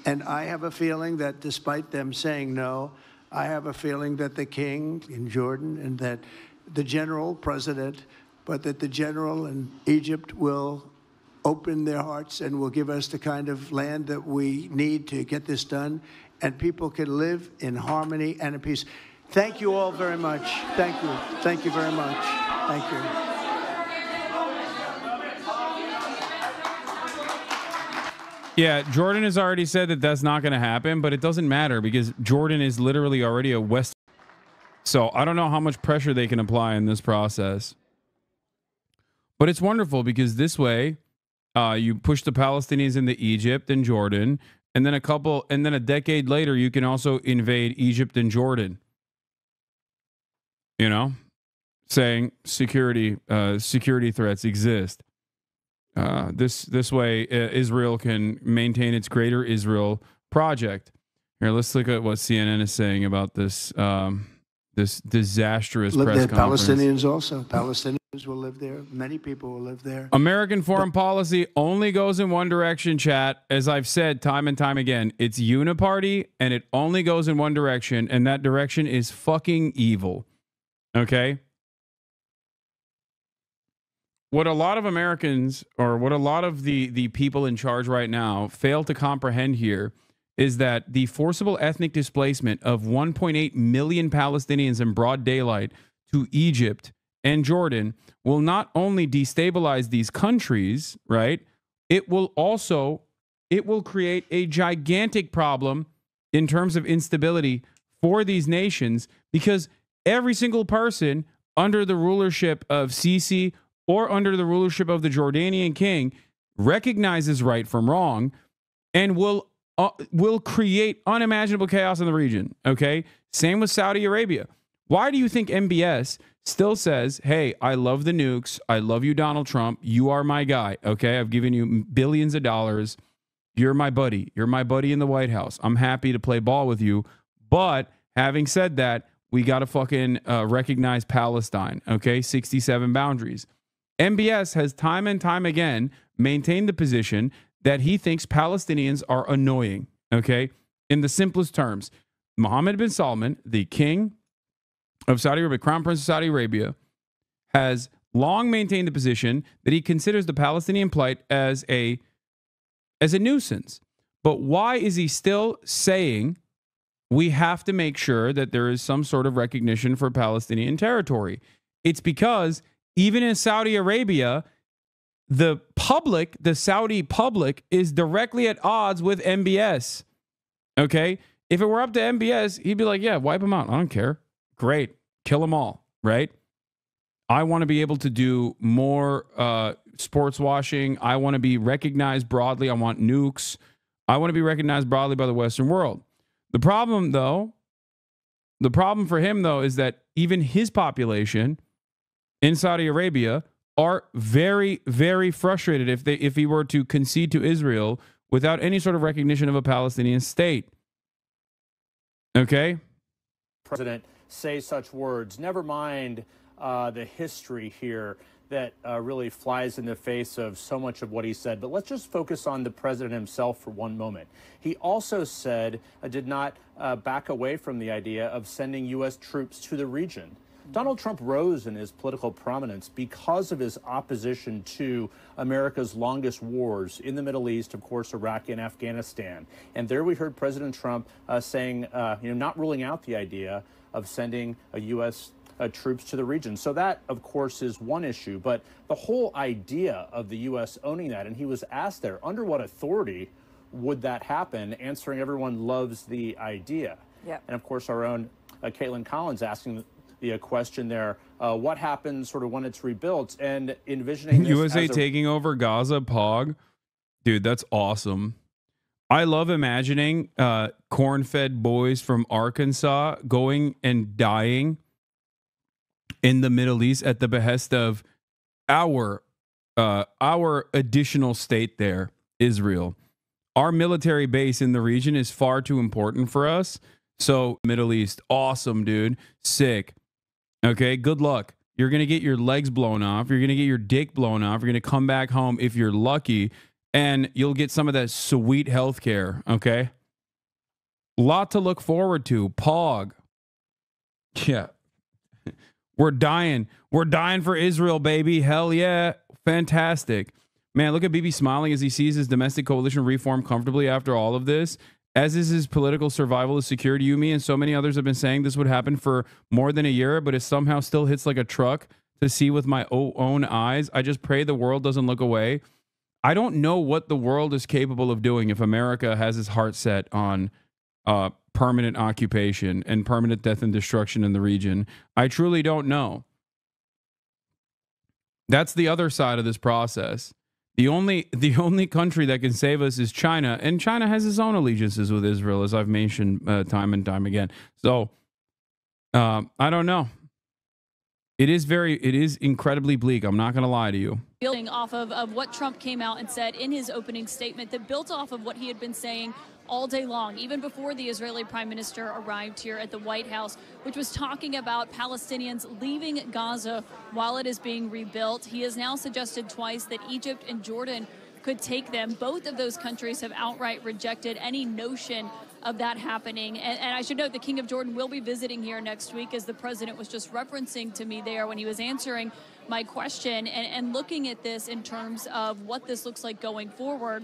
And I have a feeling that despite them saying no, I have a feeling that the king in Jordan and that the general president, but that the general in Egypt will open their hearts and will give us the kind of land that we need to get this done. And people can live in harmony and in peace. Thank you all very much. Thank you. Thank you very much. Thank you. Yeah, Jordan has already said that that's not going to happen, but it doesn't matter because Jordan is literally already a West. So I don't know how much pressure they can apply in this process. But it's wonderful because this way, you push the Palestinians into Egypt and Jordan, and then a decade later, you can also invade Egypt and Jordan. You know, saying security threats exist. This way, Israel can maintain its Greater Israel project. Here, let's look at what CNN is saying about this this disastrous press conference. Palestinians also. Palestinians will live there. Many people will live there. American foreign policy only goes in one direction, chat. As I've said time and time again, it's uniparty, and it only goes in one direction, and that direction is fucking evil. Okay? What a lot of Americans, or what a lot of the people in charge right now fail to comprehend here, is that the forcible ethnic displacement of 1.8 million Palestinians in broad daylight to Egypt and Jordan will not only destabilize these countries, right? It will create a gigantic problem in terms of instability for these nations, because every single person under the rulership of Sisi or under the rulership of the Jordanian king recognizes right from wrong and will create unimaginable chaos in the region. Okay. Same with Saudi Arabia. Why do you think MBS still says, hey, I love the nukes. I love you, Donald Trump. You are my guy. Okay. I've given you billions of dollars. You're my buddy. You're my buddy in the White House. I'm happy to play ball with you. But having said that, we got to fucking recognize Palestine. Okay. 67 boundaries. MBS has time and time again maintained the position that he thinks Palestinians are annoying, okay? In the simplest terms, Mohammed bin Salman, the king of Saudi Arabia, crown prince of Saudi Arabia, has long maintained the position that he considers the Palestinian plight as a nuisance. But why is he still saying we have to make sure that there is some sort of recognition for Palestinian territory? It's because even in Saudi Arabia, the Saudi public is directly at odds with MBS. Okay? If it were up to MBS, he'd be like, yeah, wipe them out. I don't care. Great. Kill them all. Right? I want to be able to do more sports washing. I want to be recognized broadly. I want nukes. I want to be recognized broadly by the Western world. The problem for him, though, is that even his population in Saudi Arabia are very, very frustrated if he were to concede to Israel without any sort of recognition of a Palestinian state. Okay? President say such words. Never mind the history here that really flies in the face of so much of what he said. But let's just focus on the president himself for one moment. He also said, did not back away from the idea of sending U.S. troops to the region. Donald Trump rose in his political prominence because of his opposition to America's longest wars in the Middle East, of course, Iraq and Afghanistan. And there we heard President Trump saying, not ruling out the idea of sending a U.S. Troops to the region. So that, of course, is one issue. But the whole idea of the U.S. owning that, and he was asked there, under what authority would that happen, answering everyone loves the idea. Yep. And, of course, our own Caitlin Collins asking the question there, what happens sort of when it's rebuilt, and envisioning this USA taking over Gaza, Pog. Dude, that's awesome. I love imagining corn-fed boys from Arkansas going and dying in the Middle East at the behest of our additional state there, Israel. Our military base in the region is far too important for us. So Middle East, awesome, dude. Sick. Okay, good luck. You're going to get your legs blown off. You're going to get your dick blown off. You're going to come back home if you're lucky, and you'll get some of that sweet health care, okay? Lot to look forward to. Pog. Yeah. We're dying. We're dying for Israel, baby. Hell yeah. Fantastic. Man, look at Bibi smiling as he sees his domestic coalition reform comfortably after all of this. As is his political survival is secured. You, me, and so many others have been saying this would happen for more than a year, but it somehow still hits like a truck to see with my own eyes. I just pray the world doesn't look away. I don't know what the world is capable of doing if America has its heart set on permanent occupation and permanent death and destruction in the region. I truly don't know. That's the other side of this process. The only country that can save us is China, and China has its own allegiances with Israel, as I've mentioned time and time again. So I don't know. It is incredibly bleak. I'm not going to lie to you. Building off of what Trump came out and said in his opening statement that built off of what he had been saying all day long, even before the Israeli prime minister arrived here at the White House, which was talking about Palestinians leaving Gaza while it is being rebuilt. He has now suggested twice that Egypt and Jordan could take them. Both of those countries have outright rejected any notion of that happening. And I should note the King of Jordan will be visiting here next week, as the president was just referencing to me there when he was answering my question, and looking at this in terms of what this looks like going forward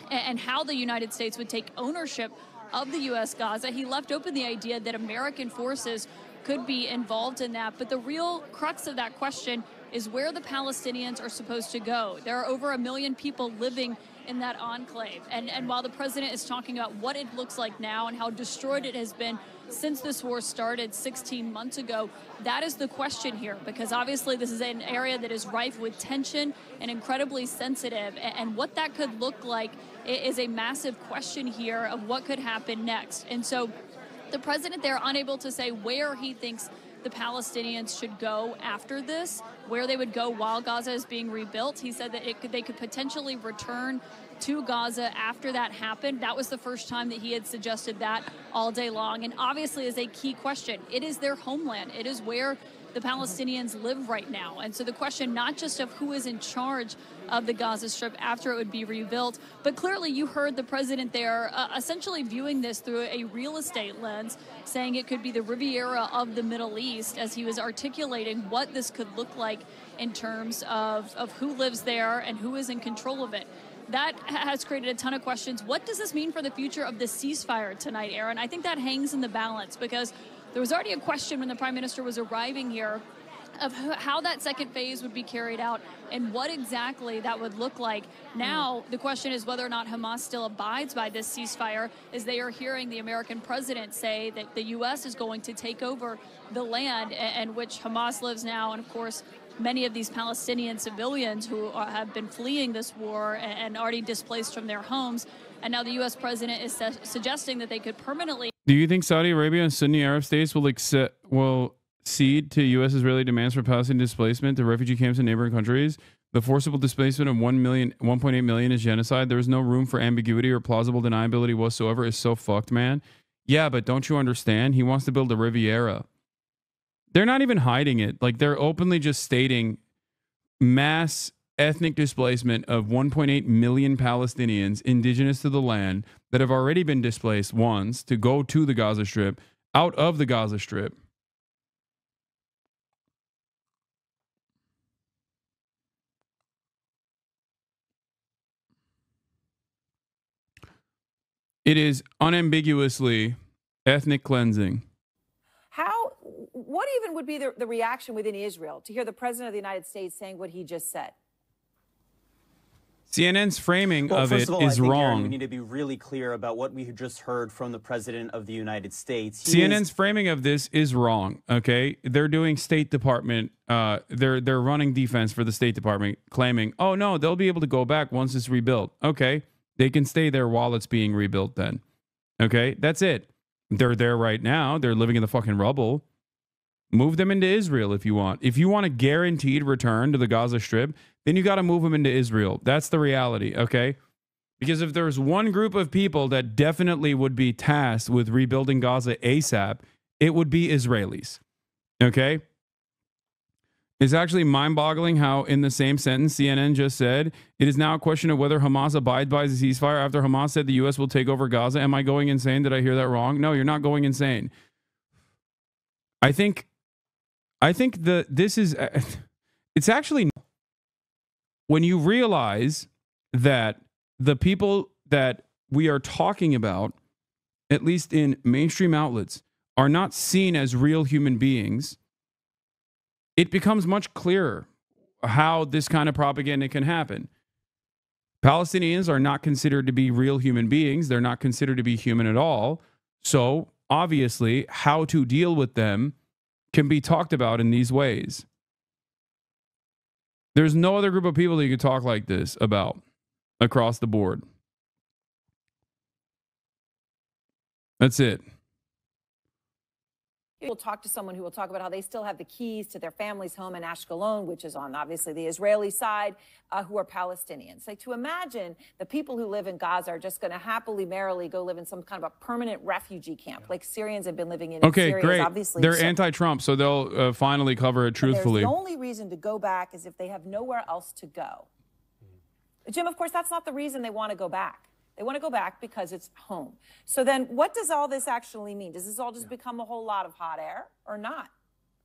and how the United States would take ownership of the U.S. Gaza. He left open the idea that American forces could be involved in that. But the real crux of that question is where the Palestinians are supposed to go. There are over 1 million people living in that enclave. And while the president is talking about what it looks like now and how destroyed it has been since this war started 16 months ago, that is the question here, because obviously this is an area that is rife with tension and incredibly sensitive. And what that could look like is a massive question here of what could happen next. And so the president there unable to say where he thinks the Palestinians should go after this, where they would go while Gaza is being rebuilt. He said that they could potentially return to Gaza after that happened. That was the first time that he had suggested that all day long. And obviously is a key question. It is their homeland. It is where the Palestinians live right now. And so the question not just of who is in charge of the Gaza Strip after it would be rebuilt, but clearly you heard the president there essentially viewing this through a real estate lens, saying it could be the Riviera of the Middle East, as he was articulating what this could look like in terms of who lives there and who is in control of it. That has created a ton of questions. What does this mean for the future of the ceasefire tonight, Aaron? I think that hangs in the balance, because there was already a question when the prime minister was arriving here of how that second phase would be carried out and what exactly that would look like. Now, the question is whether or not Hamas still abides by this ceasefire, as they are hearing the American president say that the U.S. is going to take over the land in which Hamas lives now. And, of course, many of these Palestinian civilians who have been fleeing this war and already displaced from their homes. And now the U.S. president is suggesting that they could permanently. Do you think Saudi Arabia and Sunni Arab states will cede to U.S.-Israeli demands for Palestinian displacement to refugee camps in neighboring countries? The forcible displacement of 1.8 million is genocide. There is no room for ambiguity or plausible deniability whatsoever. Is so fucked, man. Yeah, but don't you understand? He wants to build a Riviera. They're not even hiding it. Like, they're openly just stating mass ethnic displacement of 1.8 million Palestinians indigenous to the land that have already been displaced once to go to the Gaza Strip, out of the Gaza Strip. It is unambiguously ethnic cleansing. What even would be the reaction within Israel to hear the president of the United States saying what he just said? CNN's framing of it is I think, wrong. Aaron, we need to be really clear about what we just heard from the president of the United States. CNN's framing of this is wrong. Okay, they're doing State Department. They're running defense for the State Department, claiming, "Oh no, they'll be able to go back once it's rebuilt." Okay, they can stay there while it's being rebuilt. Then, okay, that's it. They're there right now. They're living in the fucking rubble. Move them into Israel if you want. If you want a guaranteed return to the Gaza Strip, then you got to move them into Israel. That's the reality, okay? Because if there's one group of people that definitely would be tasked with rebuilding Gaza ASAP, it would be Israelis, okay? It's actually mind-boggling how in the same sentence CNN just said, it is now a question of whether Hamas abides by the ceasefire after Hamas said the U.S. will take over Gaza. Am I going insane? Did I hear that wrong? No, you're not going insane. I think this is, it's actually, when you realize that the people that we are talking about, at least in mainstream outlets, are not seen as real human beings, it becomes much clearer how this kind of propaganda can happen. Palestinians are not considered to be real human beings. They're not considered to be human at all. So obviously, how to deal with them can be talked about in these ways. There's no other group of people that you could talk like this about across the board. That's it. We'll talk to someone who will talk about how they still have the keys to their family's home in Ashkelon, which is on obviously the Israeli side, who are Palestinians. Like, to imagine the people who live in Gaza are just going to happily, merrily go live in some kind of a permanent refugee camp, like Syrians have been living in. Okay, Syria, great. Obviously, They're anti-Trump, so they'll finally cover it truthfully. The only reason to go back is if they have nowhere else to go. Jim, of course, that's not the reason they want to go back. They want to go back because it's home. So then what does all this actually mean? Does this all just become a whole lot of hot air or not?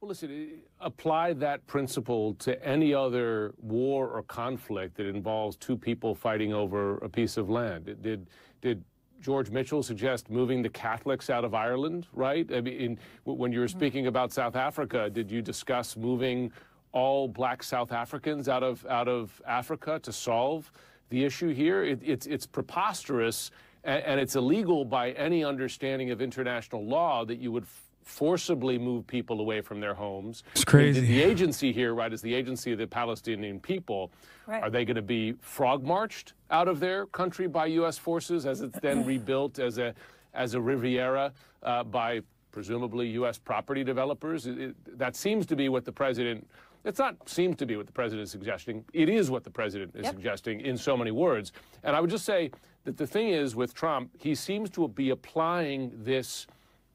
Well, listen, apply that principle to any other war or conflict that involves two people fighting over a piece of land. Did George Mitchell suggest moving the Catholics out of Ireland, right? I mean, when you were speaking about South Africa, did you discuss moving all black South Africans out of Africa to solve the issue here? It's preposterous, and it's illegal by any understanding of international law that you would forcibly move people away from their homes. It's crazy. The agency here, right, is the agency of the Palestinian people. Right. Are they going to be frog marched out of their country by U.S. forces as it's then rebuilt as a Riviera by presumably U.S. property developers? That seems to be what the president. It's not seems to be what the president is suggesting. It is what the president is suggesting in so many words. And I would just say that the thing is with Trump, he seems to be applying this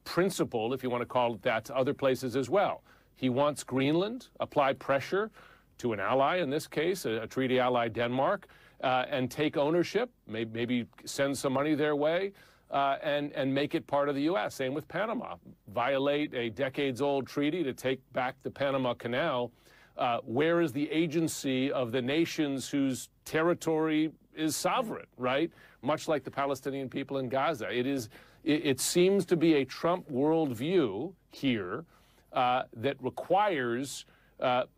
principle, if you want to call it that, to other places as well. He wants Greenland, apply pressure to an ally, in this case, a treaty ally, Denmark, and take ownership, maybe send some money their way, and make it part of the U.S. Same with Panama. Violate a decades-old treaty to take back the Panama Canal. Where is the agency of the nations whose territory is sovereign, right? Much like the Palestinian people in Gaza. It seems to be a Trump worldview here that requires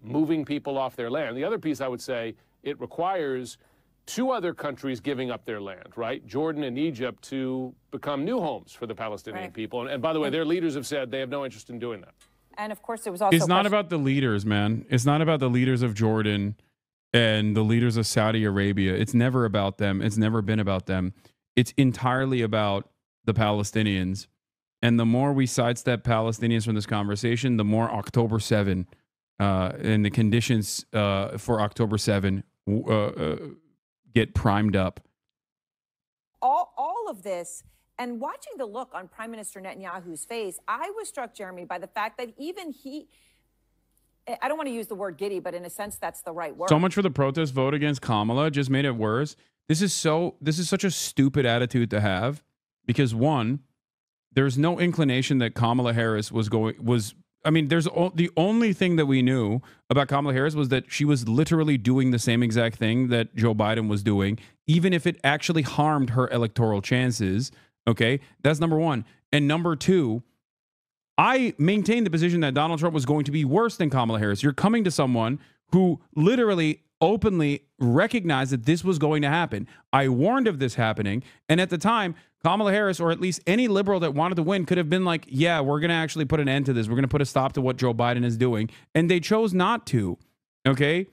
moving people off their land. The other piece I would say, it requires two other countries giving up their land, right? Jordan and Egypt to become new homes for the Palestinian people. And by the way, their leaders have said they have no interest in doing that. And of course, there was also. It's not about the leaders, man. It's not about the leaders of Jordan and the leaders of Saudi Arabia. It's never about them. It's never been about them. It's entirely about the Palestinians. And the more we sidestep Palestinians from this conversation, the more October 7 and the conditions for October 7 get primed up. All of this, and watching the look on Prime Minister Netanyahu's face, I was struck, Jeremy, by the fact that even he, I don't want to use the word giddy, but in a sense, that's the right word. So much for the protest vote against Kamala, just made it worse. This is such a stupid attitude to have, because one, there's no inclination that Kamala Harris the only thing that we knew about Kamala Harris was that she was literally doing the same exact thing that Joe Biden was doing, even if it actually harmed her electoral chances. Okay, that's number one. And number two, I maintain the position that Donald Trump was going to be worse than Kamala Harris. You're coming to someone who literally openly recognized that this was going to happen. I warned of this happening. And at the time, Kamala Harris, or at least any liberal that wanted to win, could have been like, yeah, we're going to actually put an end to this. We're going to put a stop to what Joe Biden is doing. And they chose not to. Okay?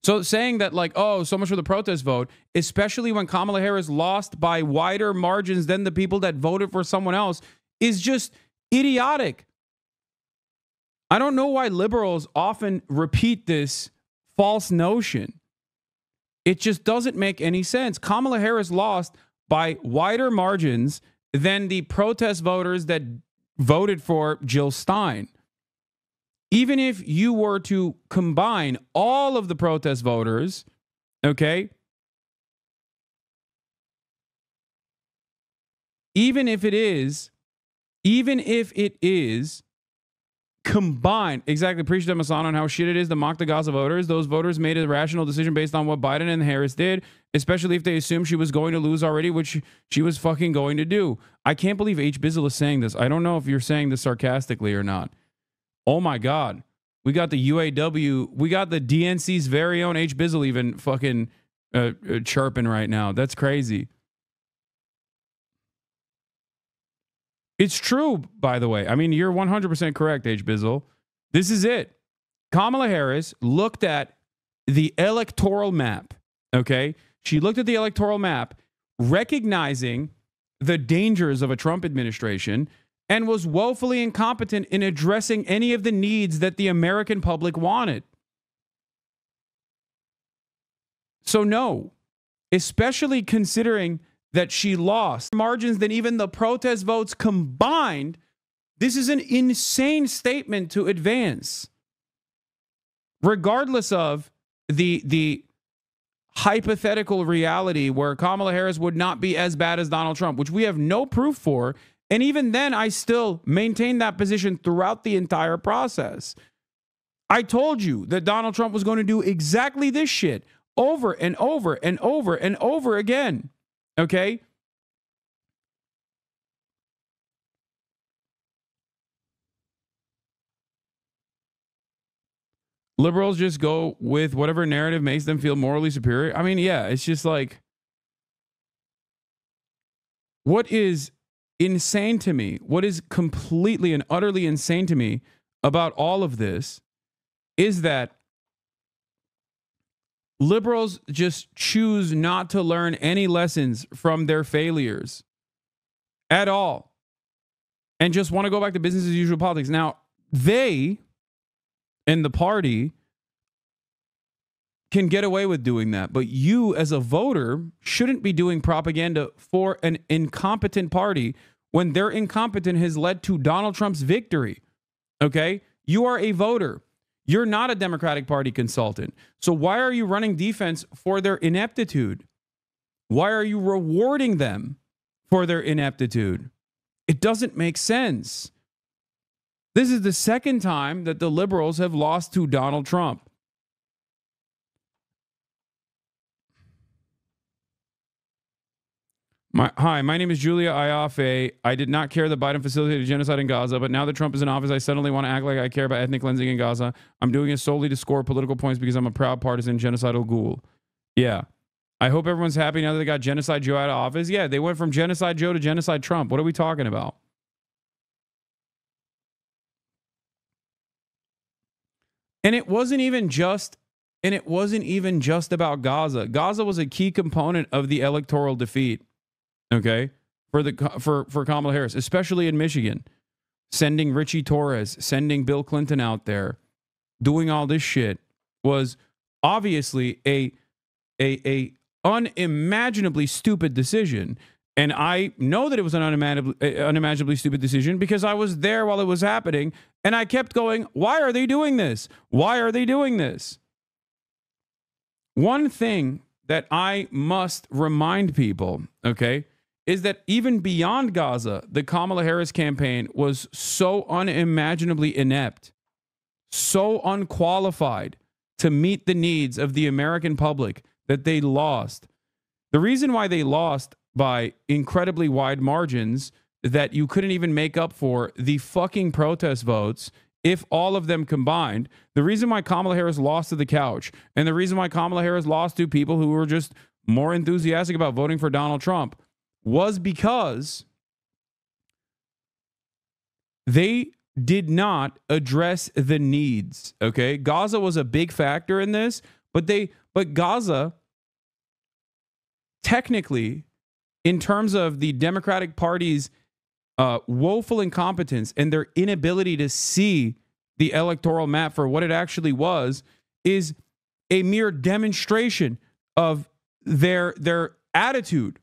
So saying that, like, oh, so much for the protest vote, especially when Kamala Harris lost by wider margins than the people that voted for someone else, is just idiotic. I don't know why liberals often repeat this false notion. It just doesn't make any sense. Kamala Harris lost by wider margins than the protest voters that voted for Jill Stein. Even if you were to combine all of the protest voters, okay, even if it is combined, exactly, appreciate Hasan on how shit it is to mock the Gaza voters. Those voters made a rational decision based on what Biden and Harris did, especially if they assumed she was going to lose already, which she was fucking going to do. I can't believe H. Bizzle is saying this. I don't know if you're saying this sarcastically or not. Oh my God. We got the UAW, we got the DNC's very own H. Bizzle even fucking chirping right now. That's crazy. It's true, by the way. I mean, you're 100% correct, H. Bizzle. This is it. Kamala Harris looked at the electoral map, okay? She looked at the electoral map, recognizing the dangers of a Trump administration, and was woefully incompetent in addressing any of the needs that the American public wanted. So no, especially considering that she lost margins than even the protest votes combined, this is an insane statement to advance. Regardless of the hypothetical reality where Kamala Harris would not be as bad as Donald Trump, which we have no proof for. And even then, I still maintain that position throughout the entire process. I told you that Donald Trump was going to do exactly this shit over and over and over and over again. Okay? Liberals just go with whatever narrative makes them feel morally superior. I mean, yeah, it's just like, what is insane to me, what is completely and utterly insane to me about all of this is that liberals just choose not to learn any lessons from their failures at all and just want to go back to business as usual politics. Now, they and the party can get away with doing that, but you as a voter shouldn't be doing propaganda for an incompetent party when their incompetence has led to Donald Trump's victory. Okay? You are a voter. You're not a Democratic Party consultant. So why are you running defense for their ineptitude? Why are you rewarding them for their ineptitude? It doesn't make sense. This is the second time that the liberals have lost to Donald Trump. Hi, my name is Julia Ayafe. I did not care that Biden facilitated genocide in Gaza, but now that Trump is in office, I suddenly want to act like I care about ethnic cleansing in Gaza. I'm doing it solely to score political points because I'm a proud partisan genocidal ghoul. Yeah. I hope everyone's happy now that they got Genocide Joe out of office. Yeah, they went from Genocide Joe to Genocide Trump. What are we talking about? And it wasn't even just about Gaza. Gaza was a key component of the electoral defeat. Okay, for Kamala Harris, especially in Michigan, sending Richie Torres, sending Bill Clinton out there, doing all this shit was obviously a unimaginably stupid decision. And I know that it was an unimaginably stupid decision because I was there while it was happening, and I kept going, why are they doing this? Why are they doing this? One thing that I must remind people, okay, is that even beyond Gaza, the Kamala Harris campaign was so unimaginably inept, so unqualified to meet the needs of the American public that they lost. The reason why they lost by incredibly wide margins that you couldn't even make up for the fucking protest votes, if all of them combined, the reason why Kamala Harris lost to the couch and the reason why Kamala Harris lost to people who were just more enthusiastic about voting for Donald Trump was because they did not address the needs. Okay. Gaza was a big factor in this, but Gaza technically, in terms of the Democratic Party's woeful incompetence and their inability to see the electoral map for what it actually was, is a mere demonstration of their attitude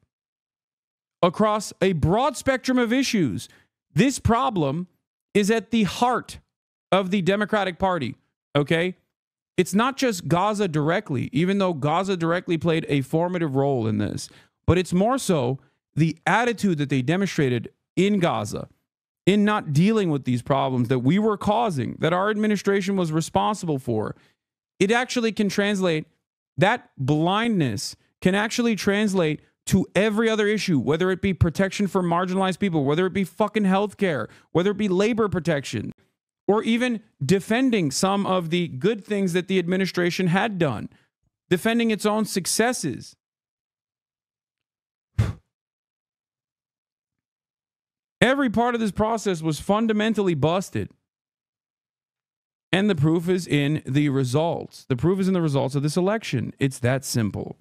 across a broad spectrum of issues. This problem is at the heart of the Democratic Party, okay? It's not just Gaza directly, even though Gaza directly played a formative role in this, but it's more so the attitude that they demonstrated in Gaza, in not dealing with these problems that we were causing, that our administration was responsible for. It actually can translate, that blindness can actually translate to every other issue, whether it be protection for marginalized people, whether it be fucking healthcare, whether it be labor protection, or even defending some of the good things that the administration had done, defending its own successes. Every part of this process was fundamentally busted. And the proof is in the results. The proof is in the results of this election. It's that simple.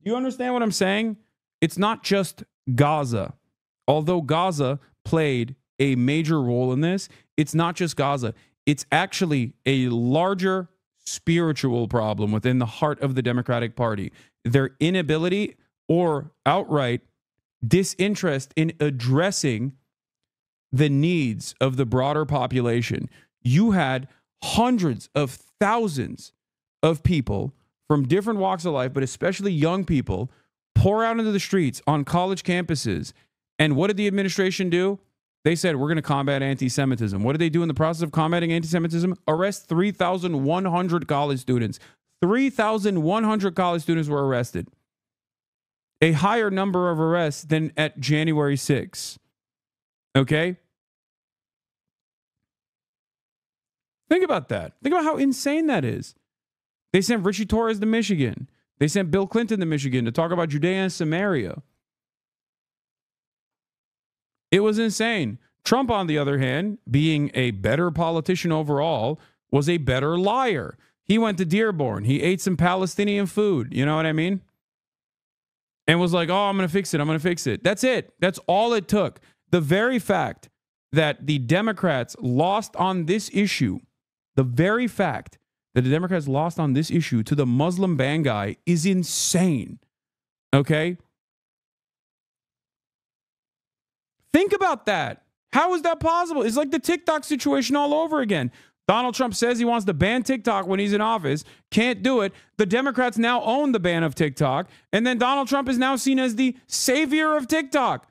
You understand what I'm saying? It's not just Gaza. Although Gaza played a major role in this, it's not just Gaza. It's actually a larger spiritual problem within the heart of the Democratic Party. Their inability or outright disinterest in addressing the needs of the broader population. You had hundreds of thousands of people from different walks of life, but especially young people, pour out into the streets on college campuses. And what did the administration do? They said, we're going to combat anti-Semitism. What did they do in the process of combating anti-Semitism? Arrest 3,100 college students. 3,100 college students were arrested. A higher number of arrests than at January 6th. Okay? Think about that. Think about how insane that is. They sent Richie Torres to Michigan. They sent Bill Clinton to Michigan to talk about Judea and Samaria. It was insane. Trump, on the other hand, being a better politician overall, was a better liar. He went to Dearborn. He ate some Palestinian food. You know what I mean? And was like, oh, I'm going to fix it. I'm going to fix it. That's it. That's all it took. The very fact that the Democrats lost on this issue, the very fact that the Democrats lost on this issue to the Muslim ban guy is insane. Okay? Think about that. How is that possible? It's like the TikTok situation all over again. Donald Trump says he wants to ban TikTok when he's in office. Can't do it. The Democrats now own the ban of TikTok. And then Donald Trump is now seen as the savior of TikTok.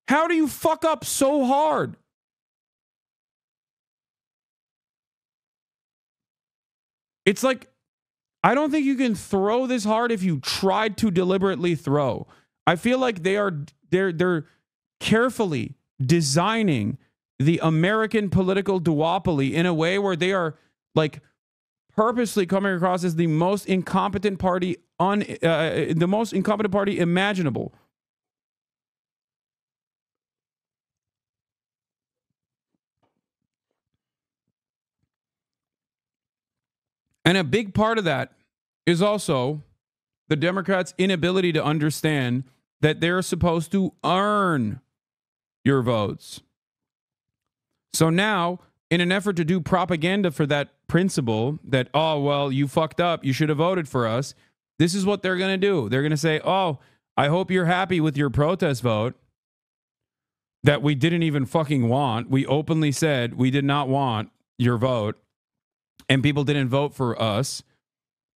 How do you fuck up so hard? It's like, I don't think you can throw this hard if you tried to deliberately throw. I feel like they're carefully designing the American political duopoly in a way where they are like purposely coming across as the most incompetent party imaginable. And a big part of that is also the Democrats' inability to understand that they're supposed to earn your votes. So now, in an effort to do propaganda for that principle that, oh, well, you fucked up, you should have voted for us, this is what they're going to do. They're going to say, oh, I hope you're happy with your protest vote that we didn't even fucking want. We openly said we did not want your vote, and people didn't vote for us,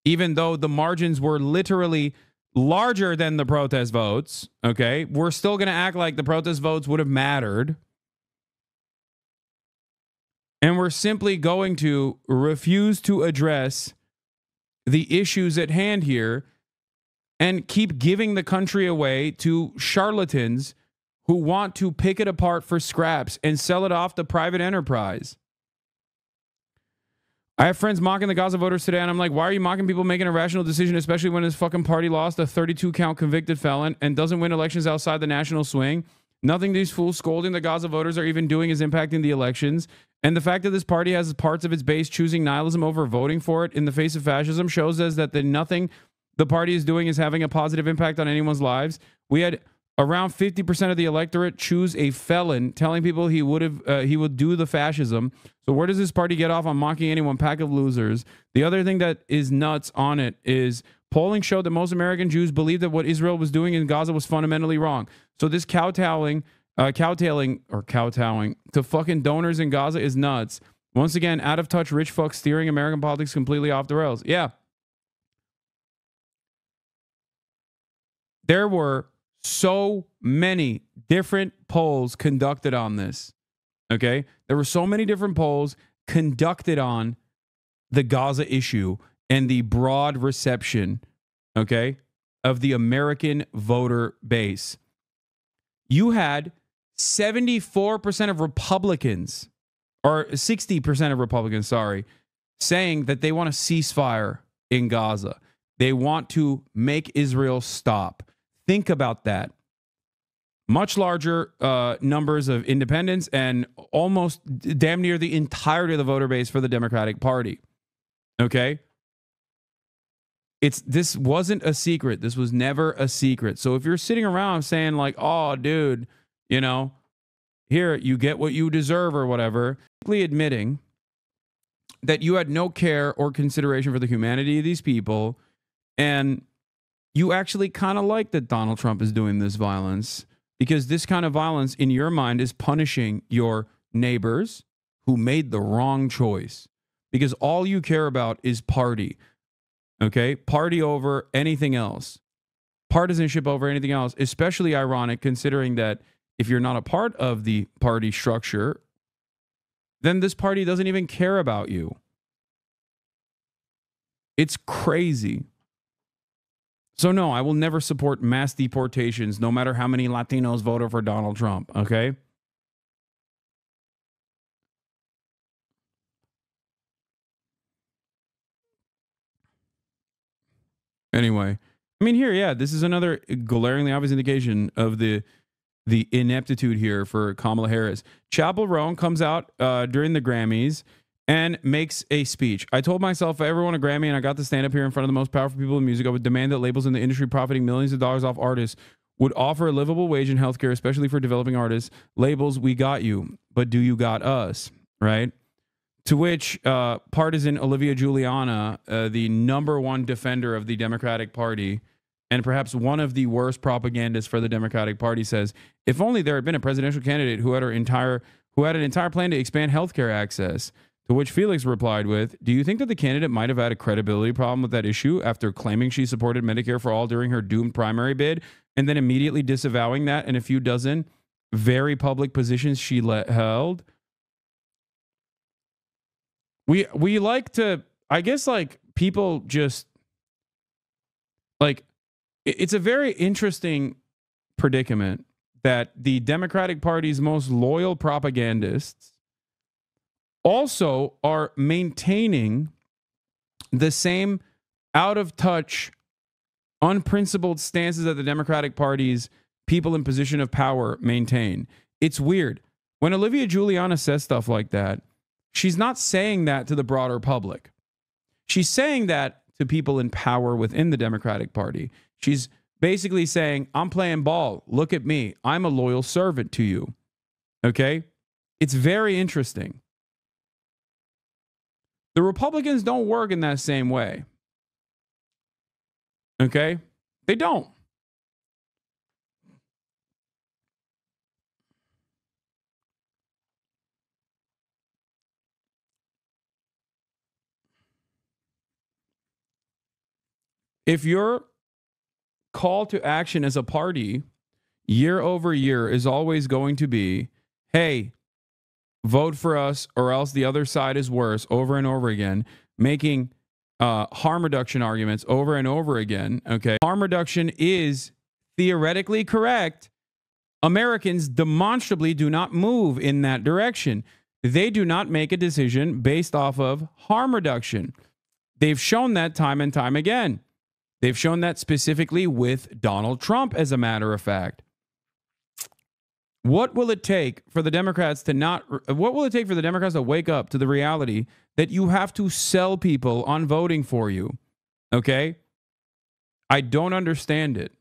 even though the margins were literally larger than the protest votes. Okay, we're still going to act like the protest votes would have mattered. And we're simply going to refuse to address the issues at hand here and keep giving the country away to charlatans who want to pick it apart for scraps and sell it off to private enterprise. I have friends mocking the Gaza voters today, and I'm like, why are you mocking people making a rational decision, especially when his fucking party lost a 32-count convicted felon and doesn't win elections outside the national swing? Nothing these fools scolding the Gaza voters are even doing is impacting the elections. And the fact that this party has parts of its base choosing nihilism over voting for it in the face of fascism shows us that nothing the party is doing is having a positive impact on anyone's lives. We had around 50% of the electorate choose a felon, telling people he would do the fascism. So where does this party get off on mocking anyone? Pack of losers. The other thing that is nuts on it is polling showed that most American Jews believed that what Israel was doing in Gaza was fundamentally wrong. So this kowtowing to fucking donors in Gaza is nuts. Once again, out of touch rich fucks steering American politics completely off the rails. Yeah. There were so many different polls conducted on this. Okay? There were so many different polls conducted on the Gaza issue and the broad reception, okay, of the American voter base. You had 74% of Republicans, or 60% of Republicans, sorry, saying that they want a ceasefire in Gaza. They want to make Israel stop. Think about that. much larger numbers of independents and almost damn near the entirety of the voter base for the Democratic Party. Okay? This wasn't a secret. This was never a secret. So if you're sitting around saying like, oh, dude, you know, here, you get what you deserve or whatever, admitting that you had no care or consideration for the humanity of these people, and you actually kind of like that Donald Trump is doing this violence, because this kind of violence in your mind is punishing your neighbors who made the wrong choice, because all you care about is party. Okay? Party over anything else. Partisanship over anything else, especially ironic considering that if you're not a part of the party structure, then this party doesn't even care about you. It's crazy. So no, I will never support mass deportations, no matter how many Latinos voted for Donald Trump, okay? Anyway, I mean, here, yeah, this is another glaringly obvious indication of the ineptitude here for Kamala Harris. Chappell Roan comes out during the Grammys and makes a speech. I told myself if I ever won a Grammy and I got to stand up here in front of the most powerful people in music, I would demand that labels in the industry profiting millions of dollars off artists would offer a livable wage in healthcare, especially for developing artists. Labels, we got you, but do you got us, right? To which partisan Olivia Giuliana, the #1 defender of the Democratic Party, and perhaps one of the worst propagandists for the Democratic Party, says, if only there had been a presidential candidate who had an entire plan to expand healthcare access. To which Felix replied with, do you think that the candidate might have had a credibility problem with that issue after claiming she supported Medicare for all during her doomed primary bid and then immediately disavowing that in a few dozen very public positions she held? We like to, I guess, like, people just, like, it's a very interesting predicament that the Democratic Party's most loyal propagandists also are maintaining the same out of touch, unprincipled stances that the Democratic Party's people in position of power maintain. It's weird. When Olivia Giuliana says stuff like that, she's not saying that to the broader public. She's saying that to people in power within the Democratic Party. She's basically saying, I'm playing ball. Look at me. I'm a loyal servant to you. Okay? It's very interesting. The Republicans don't work in that same way. Okay? They don't. If your call to action as a party year over year is always going to be, hey, vote for us or else the other side is worse, over and over again, making harm reduction arguments over and over again, okay? Harm reduction is theoretically correct. Americans demonstrably do not move in that direction. They do not make a decision based off of harm reduction. They've shown that time and time again. They've shown that specifically with Donald Trump, as a matter of fact. What will it take for the Democrats to wake up to the reality that you have to sell people on voting for you? Okay? I don't understand it.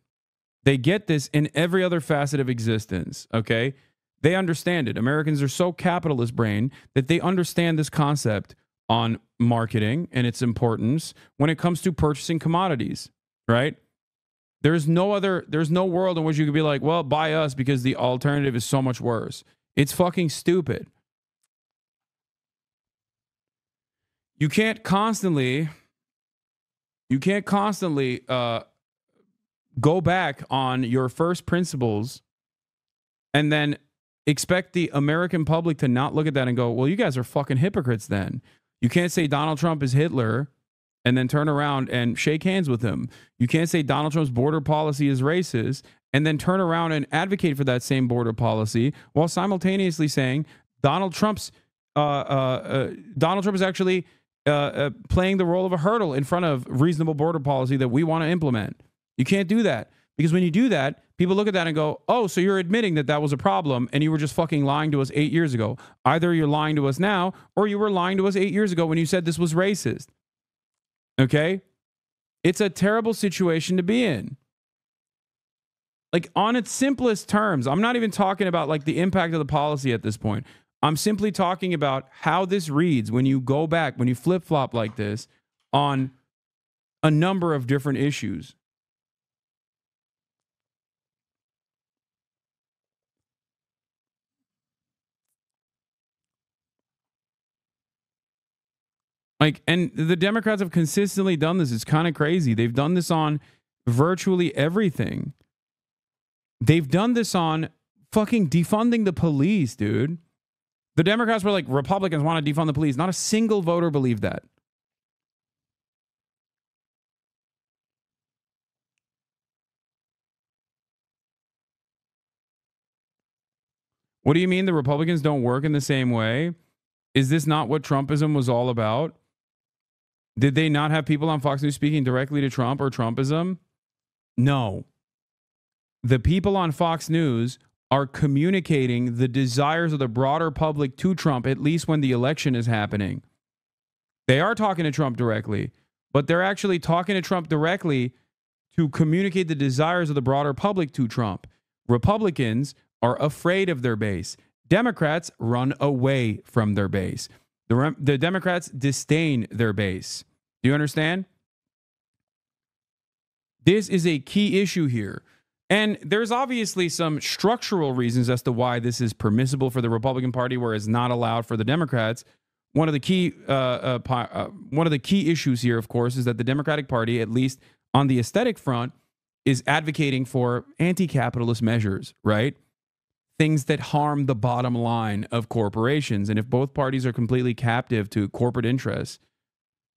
They get this in every other facet of existence, okay? They understand it. Americans are so capitalist brain that they understand this concept on marketing and its importance when it comes to purchasing commodities, right? There's no world in which you could be like, well, buy us because the alternative is so much worse. It's fucking stupid. You can't constantly go back on your first principles and then expect the American public to not look at that and go, well, you guys are fucking hypocrites then. You can't say Donald Trump is Hitler and then turn around and shake hands with him. You can't say Donald Trump's border policy is racist and then turn around and advocate for that same border policy while simultaneously saying Donald Trump is actually playing the role of a hurdle in front of reasonable border policy that we want to implement. You can't do that Because when you do that, people look at that and go, oh, so you're admitting that that was a problem and you were just fucking lying to us 8 years ago. Either you're lying to us now or you were lying to us 8 years ago when you said this was racist. Okay? It's a terrible situation to be in. Like, on its simplest terms, I'm not even talking about like the impact of the policy at this point. I'm simply talking about how this reads when you go back, when you flip-flop like this on a number of different issues. Like, and the Democrats have consistently done this. It's kind of crazy. They've done this on virtually everything. They've done this on fucking defunding the police, dude. The Democrats were like, Republicans want to defund the police. Not a single voter believed that. What do you mean the Republicans don't work in the same way? Is this not what Trumpism was all about? Did they not have people on Fox News speaking directly to Trump or Trumpism? No. The people on Fox News are communicating the desires of the broader public to Trump, at least when the election is happening. They are talking to Trump directly, but they're actually talking to Trump directly to communicate the desires of the broader public to Trump. Republicans are afraid of their base. Democrats run away from their base. The Democrats disdain their base. Do you understand? This is a key issue here. And there's obviously some structural reasons as to why this is permissible for the Republican Party, whereas not allowed for the Democrats. One of the key issues here, of course, is that the Democratic Party, at least on the aesthetic front, is advocating for anti-capitalist measures, right? Things that harm the bottom line of corporations. And if both parties are completely captive to corporate interests,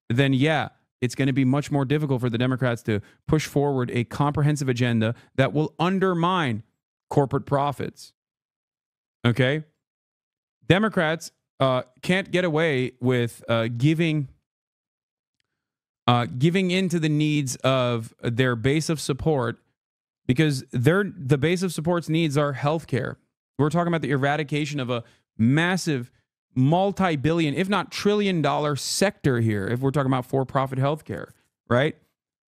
then yeah, it's going to be much more difficult for the Democrats to push forward a comprehensive agenda that will undermine corporate profits. Okay? Democrats can't get away with giving into the needs of their base of support, because the base of support's needs are healthcare. We're talking about the eradication of a massive multi-billion, if not trillion-dollar sector here, if we're talking about for-profit healthcare, right?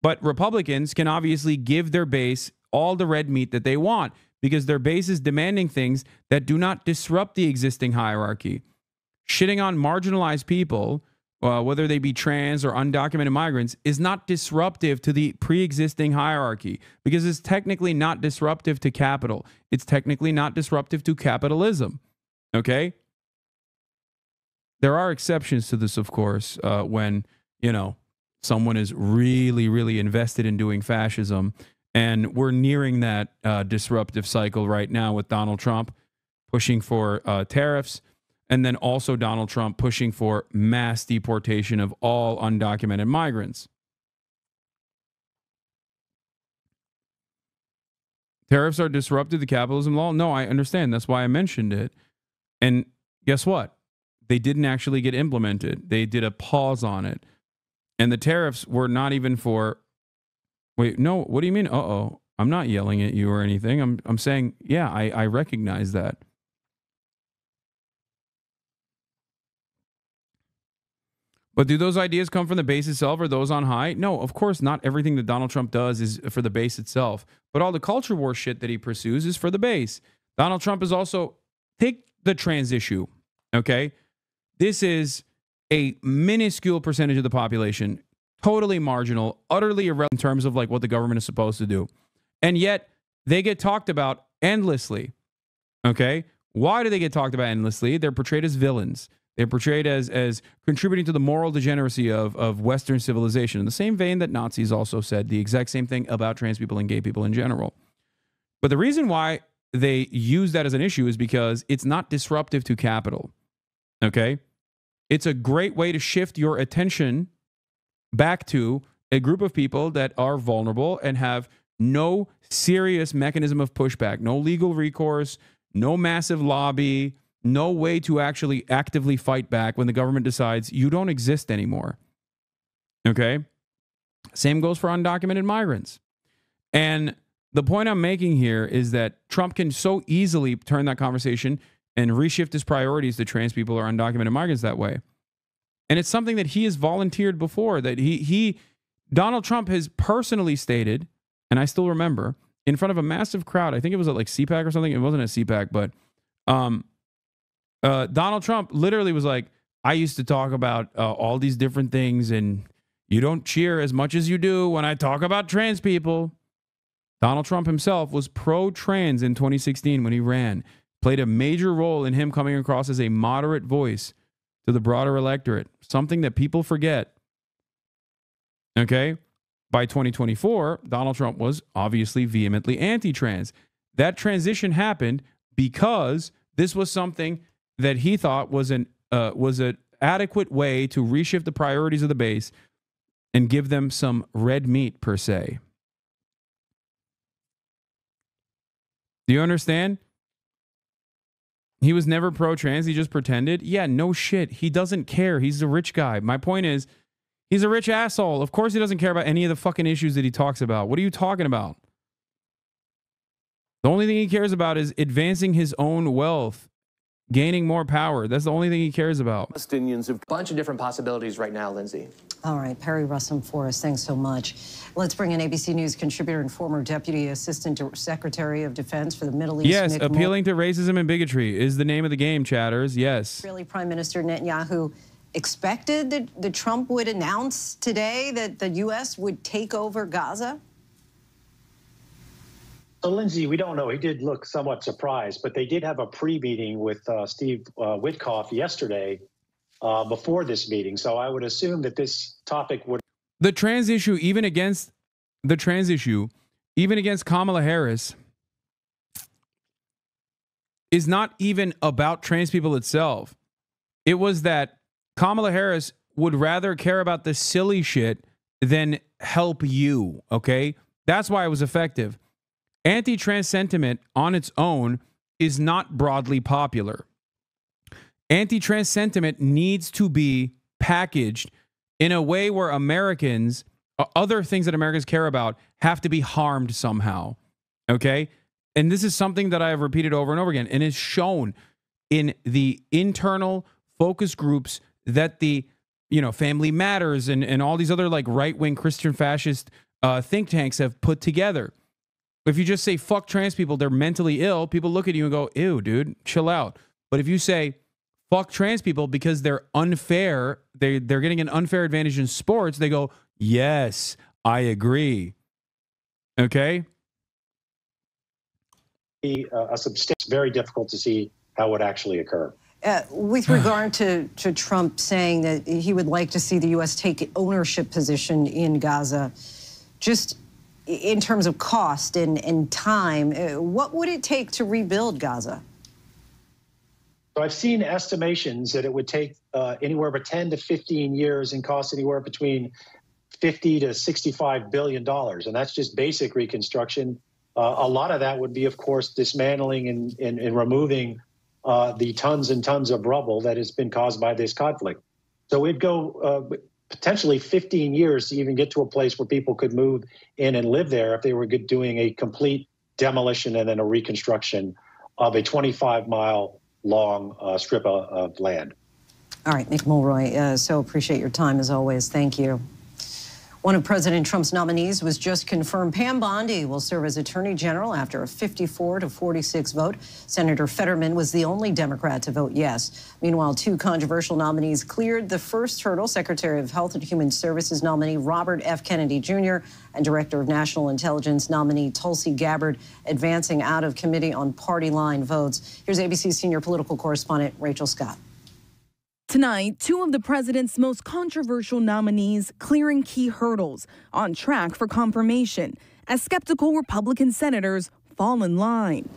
But Republicans can obviously give their base all the red meat that they want because their base is demanding things that do not disrupt the existing hierarchy. Shitting on marginalized people, whether they be trans or undocumented migrants, is not disruptive to the pre-existing hierarchy because it's technically not disruptive to capital. It's technically not disruptive to capitalism. Okay? There are exceptions to this, of course, when, someone is really, really invested in doing fascism. And we're nearing that disruptive cycle right now with Donald Trump pushing for tariffs. And then also Donald Trump pushing for mass deportation of all undocumented migrants. Tariffs are disruptive to capitalism law? No, I understand. That's why I mentioned it. And guess what? They didn't actually get implemented. They did a pause on it. And the tariffs were not even for... Wait, no, what do you mean? Uh-oh. I'm not yelling at you or anything. I'm saying, yeah, I recognize that. But do those ideas come from the base itself or those on high? No, of course not. Everything that Donald Trump does is for the base itself. But all the culture war shit that he pursues is for the base. Donald Trump is also... Take the trans issue, okay? This is a minuscule percentage of the population, totally marginal, utterly irrelevant in terms of like what the government is supposed to do. And yet they get talked about endlessly, okay? Why do they get talked about endlessly? They're portrayed as villains. They're portrayed as contributing to the moral degeneracy of Western civilization, in the same vein that Nazis also said the exact same thing about trans people and gay people in general. But the reason why they use that as an issue is because it's not disruptive to capital, okay? It's a great way to shift your attention back to a group of people that are vulnerable and have no serious mechanism of pushback, no legal recourse, no massive lobby, no way to actually actively fight back when the government decides you don't exist anymore. Okay? Same goes for undocumented migrants. And the point I'm making here is that Trump can so easily turn that conversation and reshift his priorities to trans people or undocumented migrants that way. And it's something that he has volunteered before, that Donald Trump has personally stated, and I still remember, in front of a massive crowd, I think it was at like CPAC or something. It wasn't at CPAC, but Donald Trump literally was like, I used to talk about all these different things, and you don't cheer as much as you do when I talk about trans people. Donald Trump himself was pro-trans in 2016 when he ran, played a major role in him coming across as a moderate voice to the broader electorate, something that people forget. Okay? By 2024, Donald Trump was obviously vehemently anti-trans. That transition happened because this was something that he thought was an adequate way to reshift the priorities of the base and give them some red meat, per se. Do you understand? He was never pro-trans. He just pretended. Yeah, no shit. He doesn't care. He's a rich guy. My point is, he's a rich asshole. Of course he doesn't care about any of the fucking issues that he talks about. What are you talking about? The only thing he cares about is advancing his own wealth, gaining more power. That's the only thing he cares about. Palestinians have a bunch of different possibilities right now, Lindsay. All right, Perry Russom-Forrest, thanks so much. Let's bring in ABC News contributor and former Deputy Assistant Secretary of Defense for the Middle East. Yes, appealing to racism and bigotry is the name of the game, chatters. Yes. Israeli Prime Minister Netanyahu expected that Trump would announce today that the U.S. would take over Gaza? So, Lindsay, we don't know. He did look somewhat surprised, but they did have a pre-meeting with Steve Witkoff yesterday before this meeting. So I would assume that this topic would... The trans issue, even against Kamala Harris, is not even about trans people itself. It was that Kamala Harris would rather care about the silly shit than help you, okay? That's why it was effective. Anti-trans sentiment on its own is not broadly popular. Anti-trans sentiment needs to be packaged in a way where Americans, other things that Americans care about, have to be harmed somehow. Okay? And this is something that I have repeated over and over again, and is shown in the internal focus groups that the, Family Matters and all these other like right-wing Christian fascist think tanks have put together. If you just say, fuck trans people, they're mentally ill, people look at you and go, ew, dude, chill out. But if you say, fuck trans people because they're unfair, they're getting an unfair advantage in sports, they go, yes, I agree. Okay? It's very difficult to see how it would actually occur. With regard to Trump saying that he would like to see the U.S. take ownership position in Gaza, just in terms of cost and time, what would it take to rebuild Gaza? So I've seen estimations that it would take anywhere but 10 to 15 years and cost anywhere between $50 to $65 billion. And that's just basic reconstruction. A lot of that would be, of course, dismantling and removing the tons and tons of rubble that has been caused by this conflict. So it'd go potentially 15 years to even get to a place where people could move in and live there if they were doing a complete demolition and then a reconstruction of a 25-mile long strip of land. All right, Nick Mulroy, so appreciate your time as always. Thank you. One of President Trump's nominees was just confirmed. Pam Bondi will serve as Attorney General after a 54-46 vote. Senator Fetterman was the only Democrat to vote yes. Meanwhile, two controversial nominees cleared the first hurdle. Secretary of Health and Human Services nominee Robert F. Kennedy Jr. and Director of National Intelligence nominee Tulsi Gabbard advancing out of committee on party line votes. Here's ABC's senior political correspondent Rachel Scott. Tonight, two of the president's most controversial nominees clearing key hurdles, on track for confirmation, as skeptical Republican senators fall in line.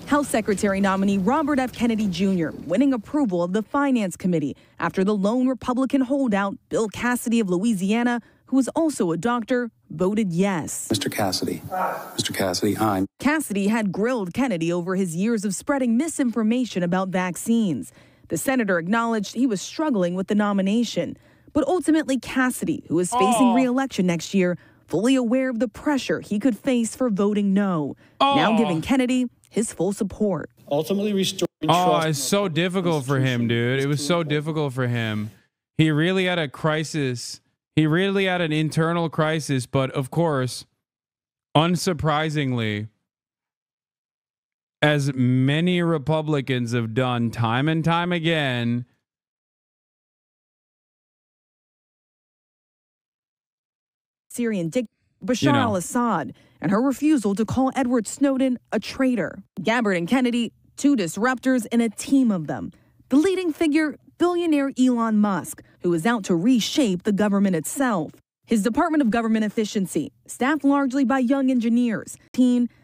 Health Secretary nominee Robert F. Kennedy Jr. winning approval of the Finance Committee after the lone Republican holdout, Bill Cassidy of Louisiana, who is also a doctor, voted yes. Mr. Cassidy. Mr. Cassidy, aye. Cassidy had grilled Kennedy over his years of spreading misinformation about vaccines. The senator acknowledged he was struggling with the nomination. But ultimately, Cassidy, who is facing re-election next year, fully aware of the pressure he could face for voting no, now giving Kennedy his full support. Ultimately restoring trust. It's so difficult for him, dude. It was so difficult for him. He really had a crisis. He really had an internal crisis, but of course, unsurprisingly, as many Republicans have done time and time again, Syrian dictator Bashar al-Assad and her refusal to call Edward Snowden a traitor. Gabbard and Kennedy, two disruptors in a team of them. The leading figure, billionaire Elon Musk, who is out to reshape the government itself. His Department of Government Efficiency, staffed largely by young engineers,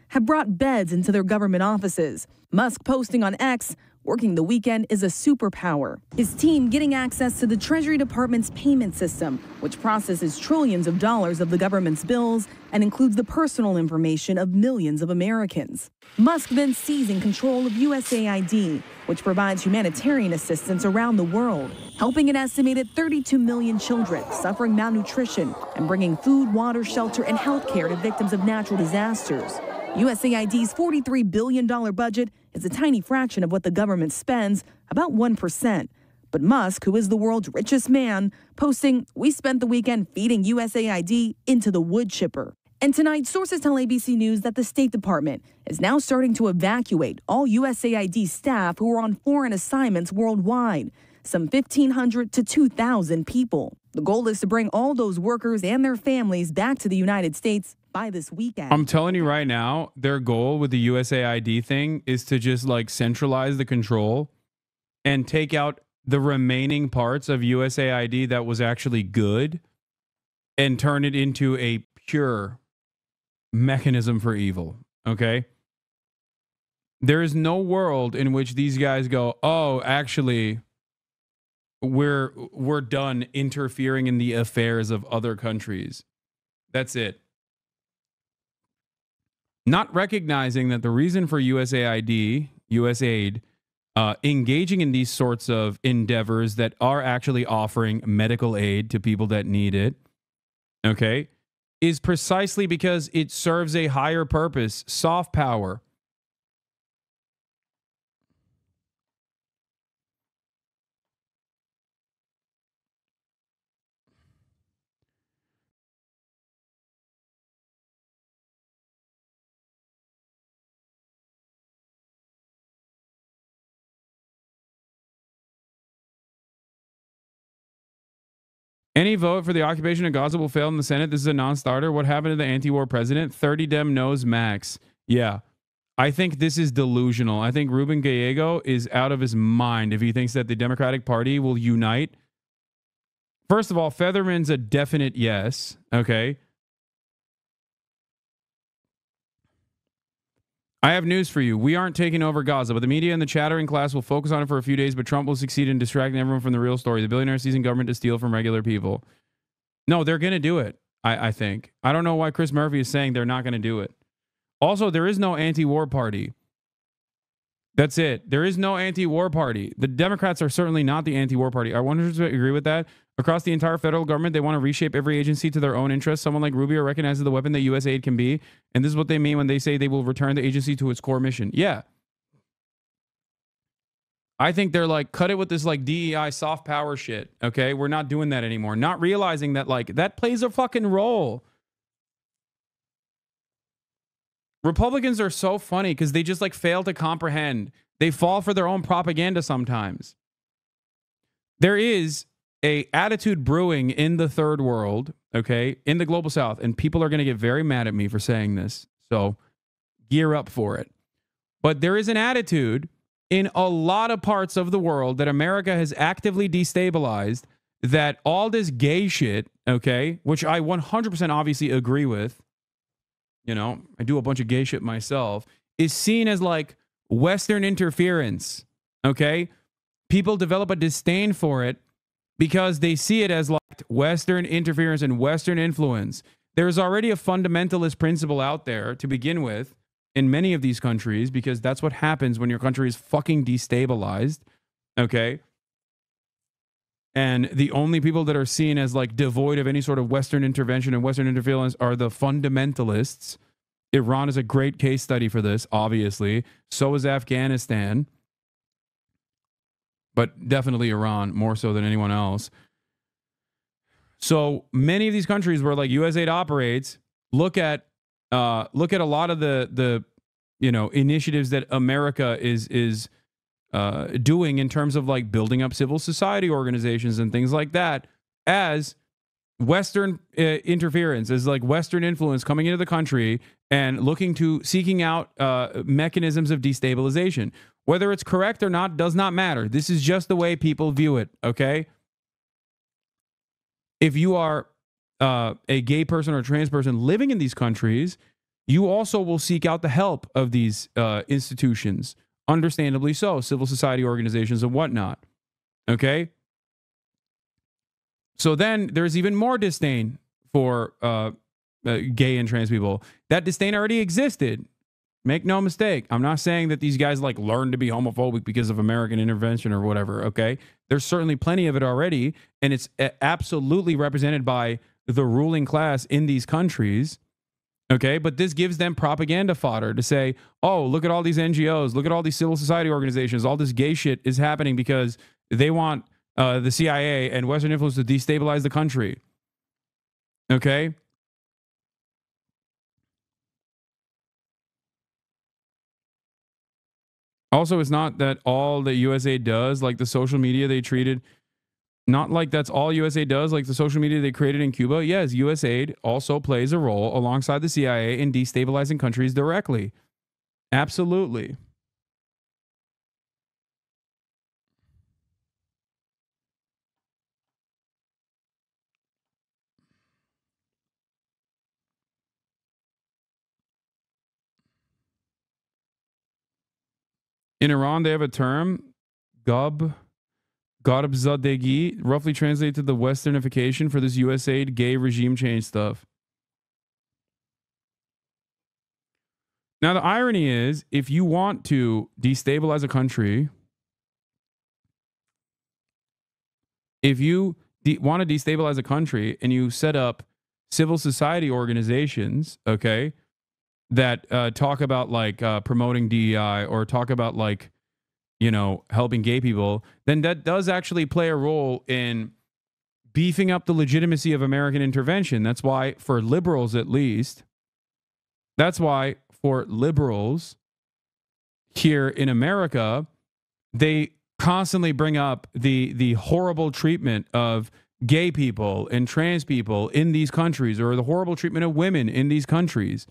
have brought beds into their government offices. Musk posting on X, working the weekend is a superpower. His team getting access to the Treasury Department's payment system, which processes trillions of dollars of the government's bills and includes the personal information of millions of Americans. Musk then seizing control of USAID, which provides humanitarian assistance around the world, helping an estimated 32 million children suffering malnutrition and bringing food, water, shelter, and health care to victims of natural disasters. USAID's $43 billion budget is a tiny fraction of what the government spends, about 1%. But Musk, who is the world's richest man, posting, "We spent the weekend feeding USAID into the wood chipper." And tonight, sources tell ABC News that the State Department is now starting to evacuate all USAID staff who are on foreign assignments worldwide, some 1,500 to 2,000 people. The goal is to bring all those workers and their families back to the United States by this weekend. I'm telling you right now, their goal with the USAID thing is to just like centralize the control and take out the remaining parts of USAID that was actually good and turn it into a pure mechanism for evil. Okay? There is no world in which these guys go, "Oh, actually, we're done interfering in the affairs of other countries." That's it. Not recognizing that the reason for USAID engaging in these sorts of endeavors that are actually offering medical aid to people that need it, okay, is precisely because it serves a higher purpose, soft power. Any vote for the occupation of Gaza will fail in the Senate. This is a non-starter. What happened to the anti-war president? 30 Dem knows max. Yeah. I think this is delusional. I think Ruben Gallego is out of his mind if he thinks that the Democratic Party will unite. First of all, Featherman's a definite yes. Okay. I have news for you. We aren't taking over Gaza, but the media and the chattering class will focus on it for a few days, but Trump will succeed in distracting everyone from the real story. The billionaires using government to steal from regular people. No, they're going to do it, I think. I don't know why Chris Murphy is saying they're not going to do it. Also, there is no anti-war party. That's it. There is no anti-war party. The Democrats are certainly not the anti-war party. I 100% agree with that. Across the entire federal government, they want to reshape every agency to their own interests. Someone like Rubio recognizes the weapon that U.S. aid can be. And this is what they mean when they say they will return the agency to its core mission. Yeah. I think they're like, cut it with this like DEI soft power shit. Okay. We're not doing that anymore. Not realizing that like that plays a fucking role. Republicans are so funny because they just like fail to comprehend. They fall for their own propaganda sometimes. There is a attitude brewing in the third world, okay, in the global south, and people are going to get very mad at me for saying this, so gear up for it. But there is an attitude in a lot of parts of the world that America has actively destabilized, that all this gay shit, okay, which I 100% obviously agree with, you know, I do a bunch of gay shit myself, is seen as like Western interference, okay? People develop a disdain for it because they see it as like Western interference and Western influence. There's already a fundamentalist principle out there to begin with in many of these countries, because that's what happens when your country is fucking destabilized, okay? And the only people that are seen as like devoid of any sort of Western intervention and Western interference are the fundamentalists. Iran is a great case study for this, obviously. So is Afghanistan. But definitely Iran, more so than anyone else. So many of these countries where like USAID operates, look at a lot of the initiatives that America is doing in terms of like building up civil society organizations and things like that as Western interference, as like Western influence coming into the country and seeking out mechanisms of destabilization. Whether it's correct or not does not matter. This is just the way people view it, okay? If you are a gay person or a trans person living in these countries, you also will seek out the help of these institutions. Understandably so, civil society organizations and whatnot. Okay? So then there's even more disdain for gay and trans people. That disdain already existed. Make no mistake. I'm not saying that these guys like learned to be homophobic because of American intervention or whatever, okay? There's certainly plenty of it already, and it's absolutely represented by the ruling class in these countries, okay? But this gives them propaganda fodder to say, oh, look at all these NGOs, look at all these civil society organizations, all this gay shit is happening because they want the CIA and Western influence to destabilize the country, okay? Also, it's not that all that USA does, like the social media they treated, not like that's all USA does, like the social media they created in Cuba. Yes, USAID also plays a role alongside the CIA in destabilizing countries directly. Absolutely. In Iran, they have a term, Garbzadegi, roughly translated to the Westernification for this USAID gay regime change stuff. Now, the irony is, if you want to destabilize a country, if you want to destabilize a country and you set up civil society organizations, okay, that talk about like promoting DEI or talk about like, helping gay people, then that does actually play a role in beefing up the legitimacy of American intervention. That's why for liberals, at least, for liberals here in America, they constantly bring up the horrible treatment of gay people and trans people in these countries, or the horrible treatment of women in these countries,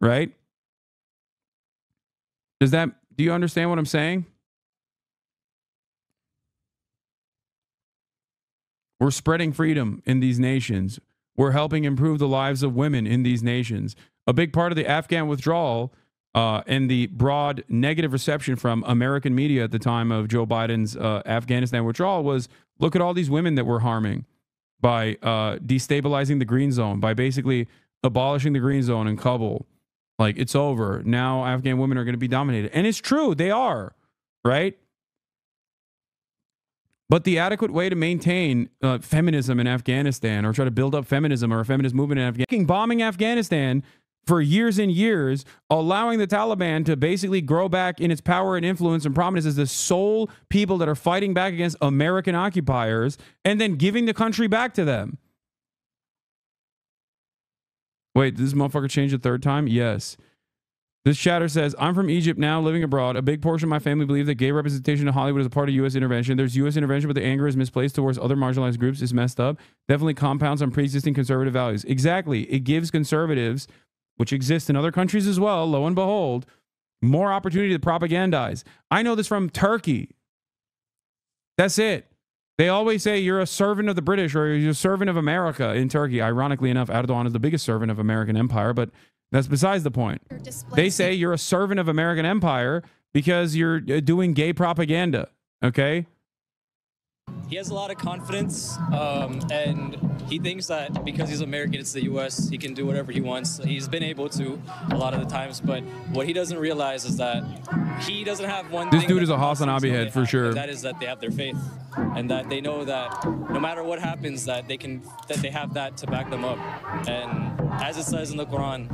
right? Do you understand what I'm saying? We're spreading freedom in these nations. We're helping improve the lives of women in these nations. A big part of the Afghan withdrawal and the broad negative reception from American media at the time of Joe Biden's Afghanistan withdrawal was, look at all these women that we're harming by destabilizing the green zone, by basically abolishing the green zone in Kabul. Like, it's over. Now Afghan women are going to be dominated. And it's true. They are, right? But the adequate way to maintain feminism in Afghanistan, or try to build up feminism or a feminist movement in Afghanistan, bombing Afghanistan for years and years, allowing the Taliban to basically grow back in its power and influence and prominence as the sole people that are fighting back against American occupiers, and then giving the country back to them. Wait, did this motherfucker change the third time? Yes. This chatter says, I'm from Egypt now, living abroad. A big portion of my family believe that gay representation in Hollywood is a part of U.S. intervention. There's U.S. intervention, but the anger is misplaced towards other marginalized groups. Is messed up. Definitely compounds on pre-existing conservative values. Exactly. It gives conservatives, which exist in other countries as well, lo and behold, more opportunity to propagandize. I know this from Turkey. That's it. They always say you're a servant of the British or you're a servant of America in Turkey. Ironically enough, Erdogan is the biggest servant of American empire, but that's besides the point. They say you're a servant of American empire because you're doing gay propaganda, okay? He has a lot of confidence, and he thinks that because he's American, it's the U.S., he can do whatever he wants. He's been able to a lot of the times, but what he doesn't realize is that he doesn't have one thing. This dude is a Hasanabi head for sure. And that is that they have their faith, and that they know that no matter what happens, that they have that to back them up. And as it says in the Quran,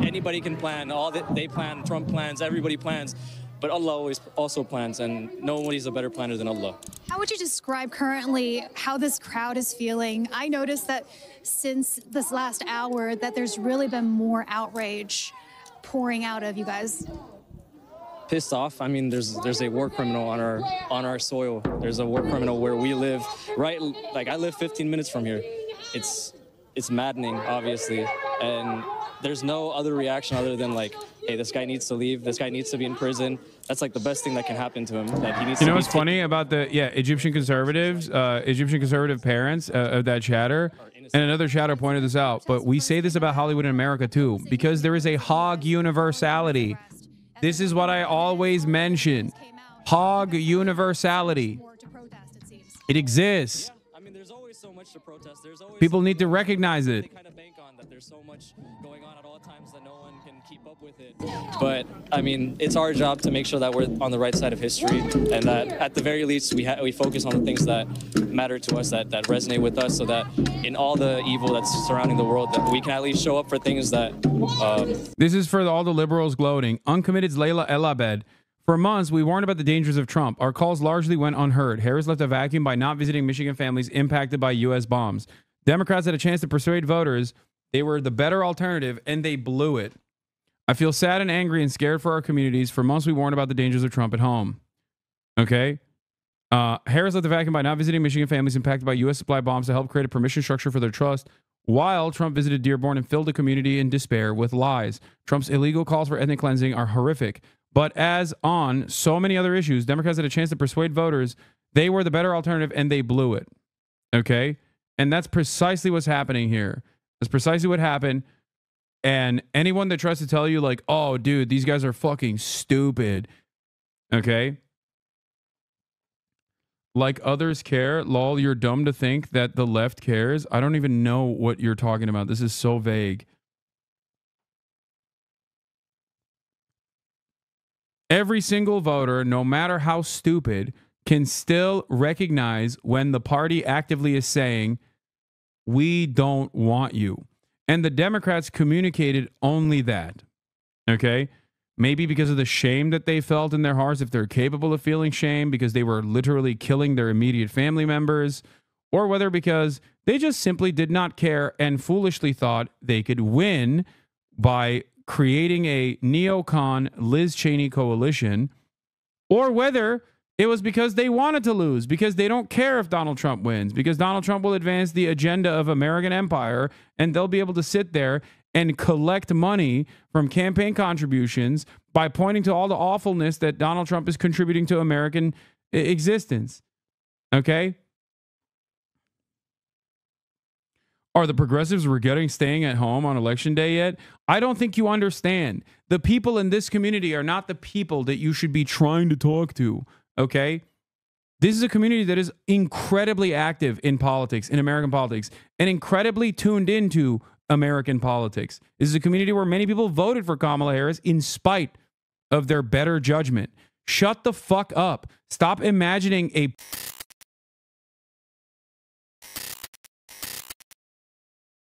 anybody can plan. They plan. Trump plans. Everybody plans. But Allah always also plans, and nobody's a better planner than Allah. How would you describe currently how this crowd is feeling? I noticed that since this last hour that there's really been more outrage pouring out of you guys. Pissed off. I mean, there's a war criminal on our soil. There's a war criminal where we live. Right, like I live 15 minutes from here. It's maddening, obviously, and there's no other reaction other than like, hey, this guy needs to leave. This guy needs to be in prison. That's like the best thing that can happen to him. That he needs. You know what's funny about the Egyptian conservatives, Egyptian conservative parents of that chatter, and another chatter pointed this out. But we say this about Hollywood in America too, because there is a hog universality. This is what I always mention: hog universality. It exists. I mean, there's always so much to protest. There's always People need to recognize it. They kind of bank on that. There's so much going on at all times that no one can keep up with it. But I mean, it's our job to make sure that we're on the right side of history, and that at the very least we focus on the things that matter to us, that resonate with us, so that in all the evil that's surrounding the world, that we can at least show up for things that. This is for all the liberals gloating. Uncommitted's Layla El Abed. For months, we warned about the dangers of Trump. Our calls largely went unheard. Harris left a vacuum by not visiting Michigan families impacted by U.S. bombs. Democrats had a chance to persuade voters they were the better alternative, and they blew it. I feel sad and angry and scared for our communities. For months, we warned about the dangers of Trump at home. Okay? Harris left the vacuum by not visiting Michigan families impacted by U.S. supply bombs to help create a permission structure for their trust, while Trump visited Dearborn and filled the community in despair with lies. Trump's illegal calls for ethnic cleansing are horrific. But as on so many other issues, Democrats had a chance to persuade voters they were the better alternative, and they blew it. Okay? And that's precisely what's happening here. That's precisely what happened. And anyone that tries to tell you like, oh, dude, these guys are fucking stupid. Okay? Like others care. Lol, you're dumb to think that the left cares. I don't even know what you're talking about. This is so vague. Every single voter, no matter how stupid, can still recognize when the party actively is saying, we don't want you. And the Democrats communicated only that. Okay? Maybe because of the shame that they felt in their hearts, if they're capable of feeling shame, because they were literally killing their immediate family members, or whether because they just simply did not care and foolishly thought they could win by creating a neocon Liz Cheney coalition, or whether it was because they wanted to lose, because they don't care if Donald Trump wins, because Donald Trump will advance the agenda of American empire, and they'll be able to sit there and collect money from campaign contributions by pointing to all the awfulness that Donald Trump is contributing to American existence. Okay? Are the progressives staying at home on election day yet? I don't think you understand. The people in this community are not the people that you should be trying to talk to, okay? This is a community that is incredibly active in politics, in American politics, and incredibly tuned into American politics. This is a community where many people voted for Kamala Harris in spite of their better judgment. Shut the fuck up. Stop imagining a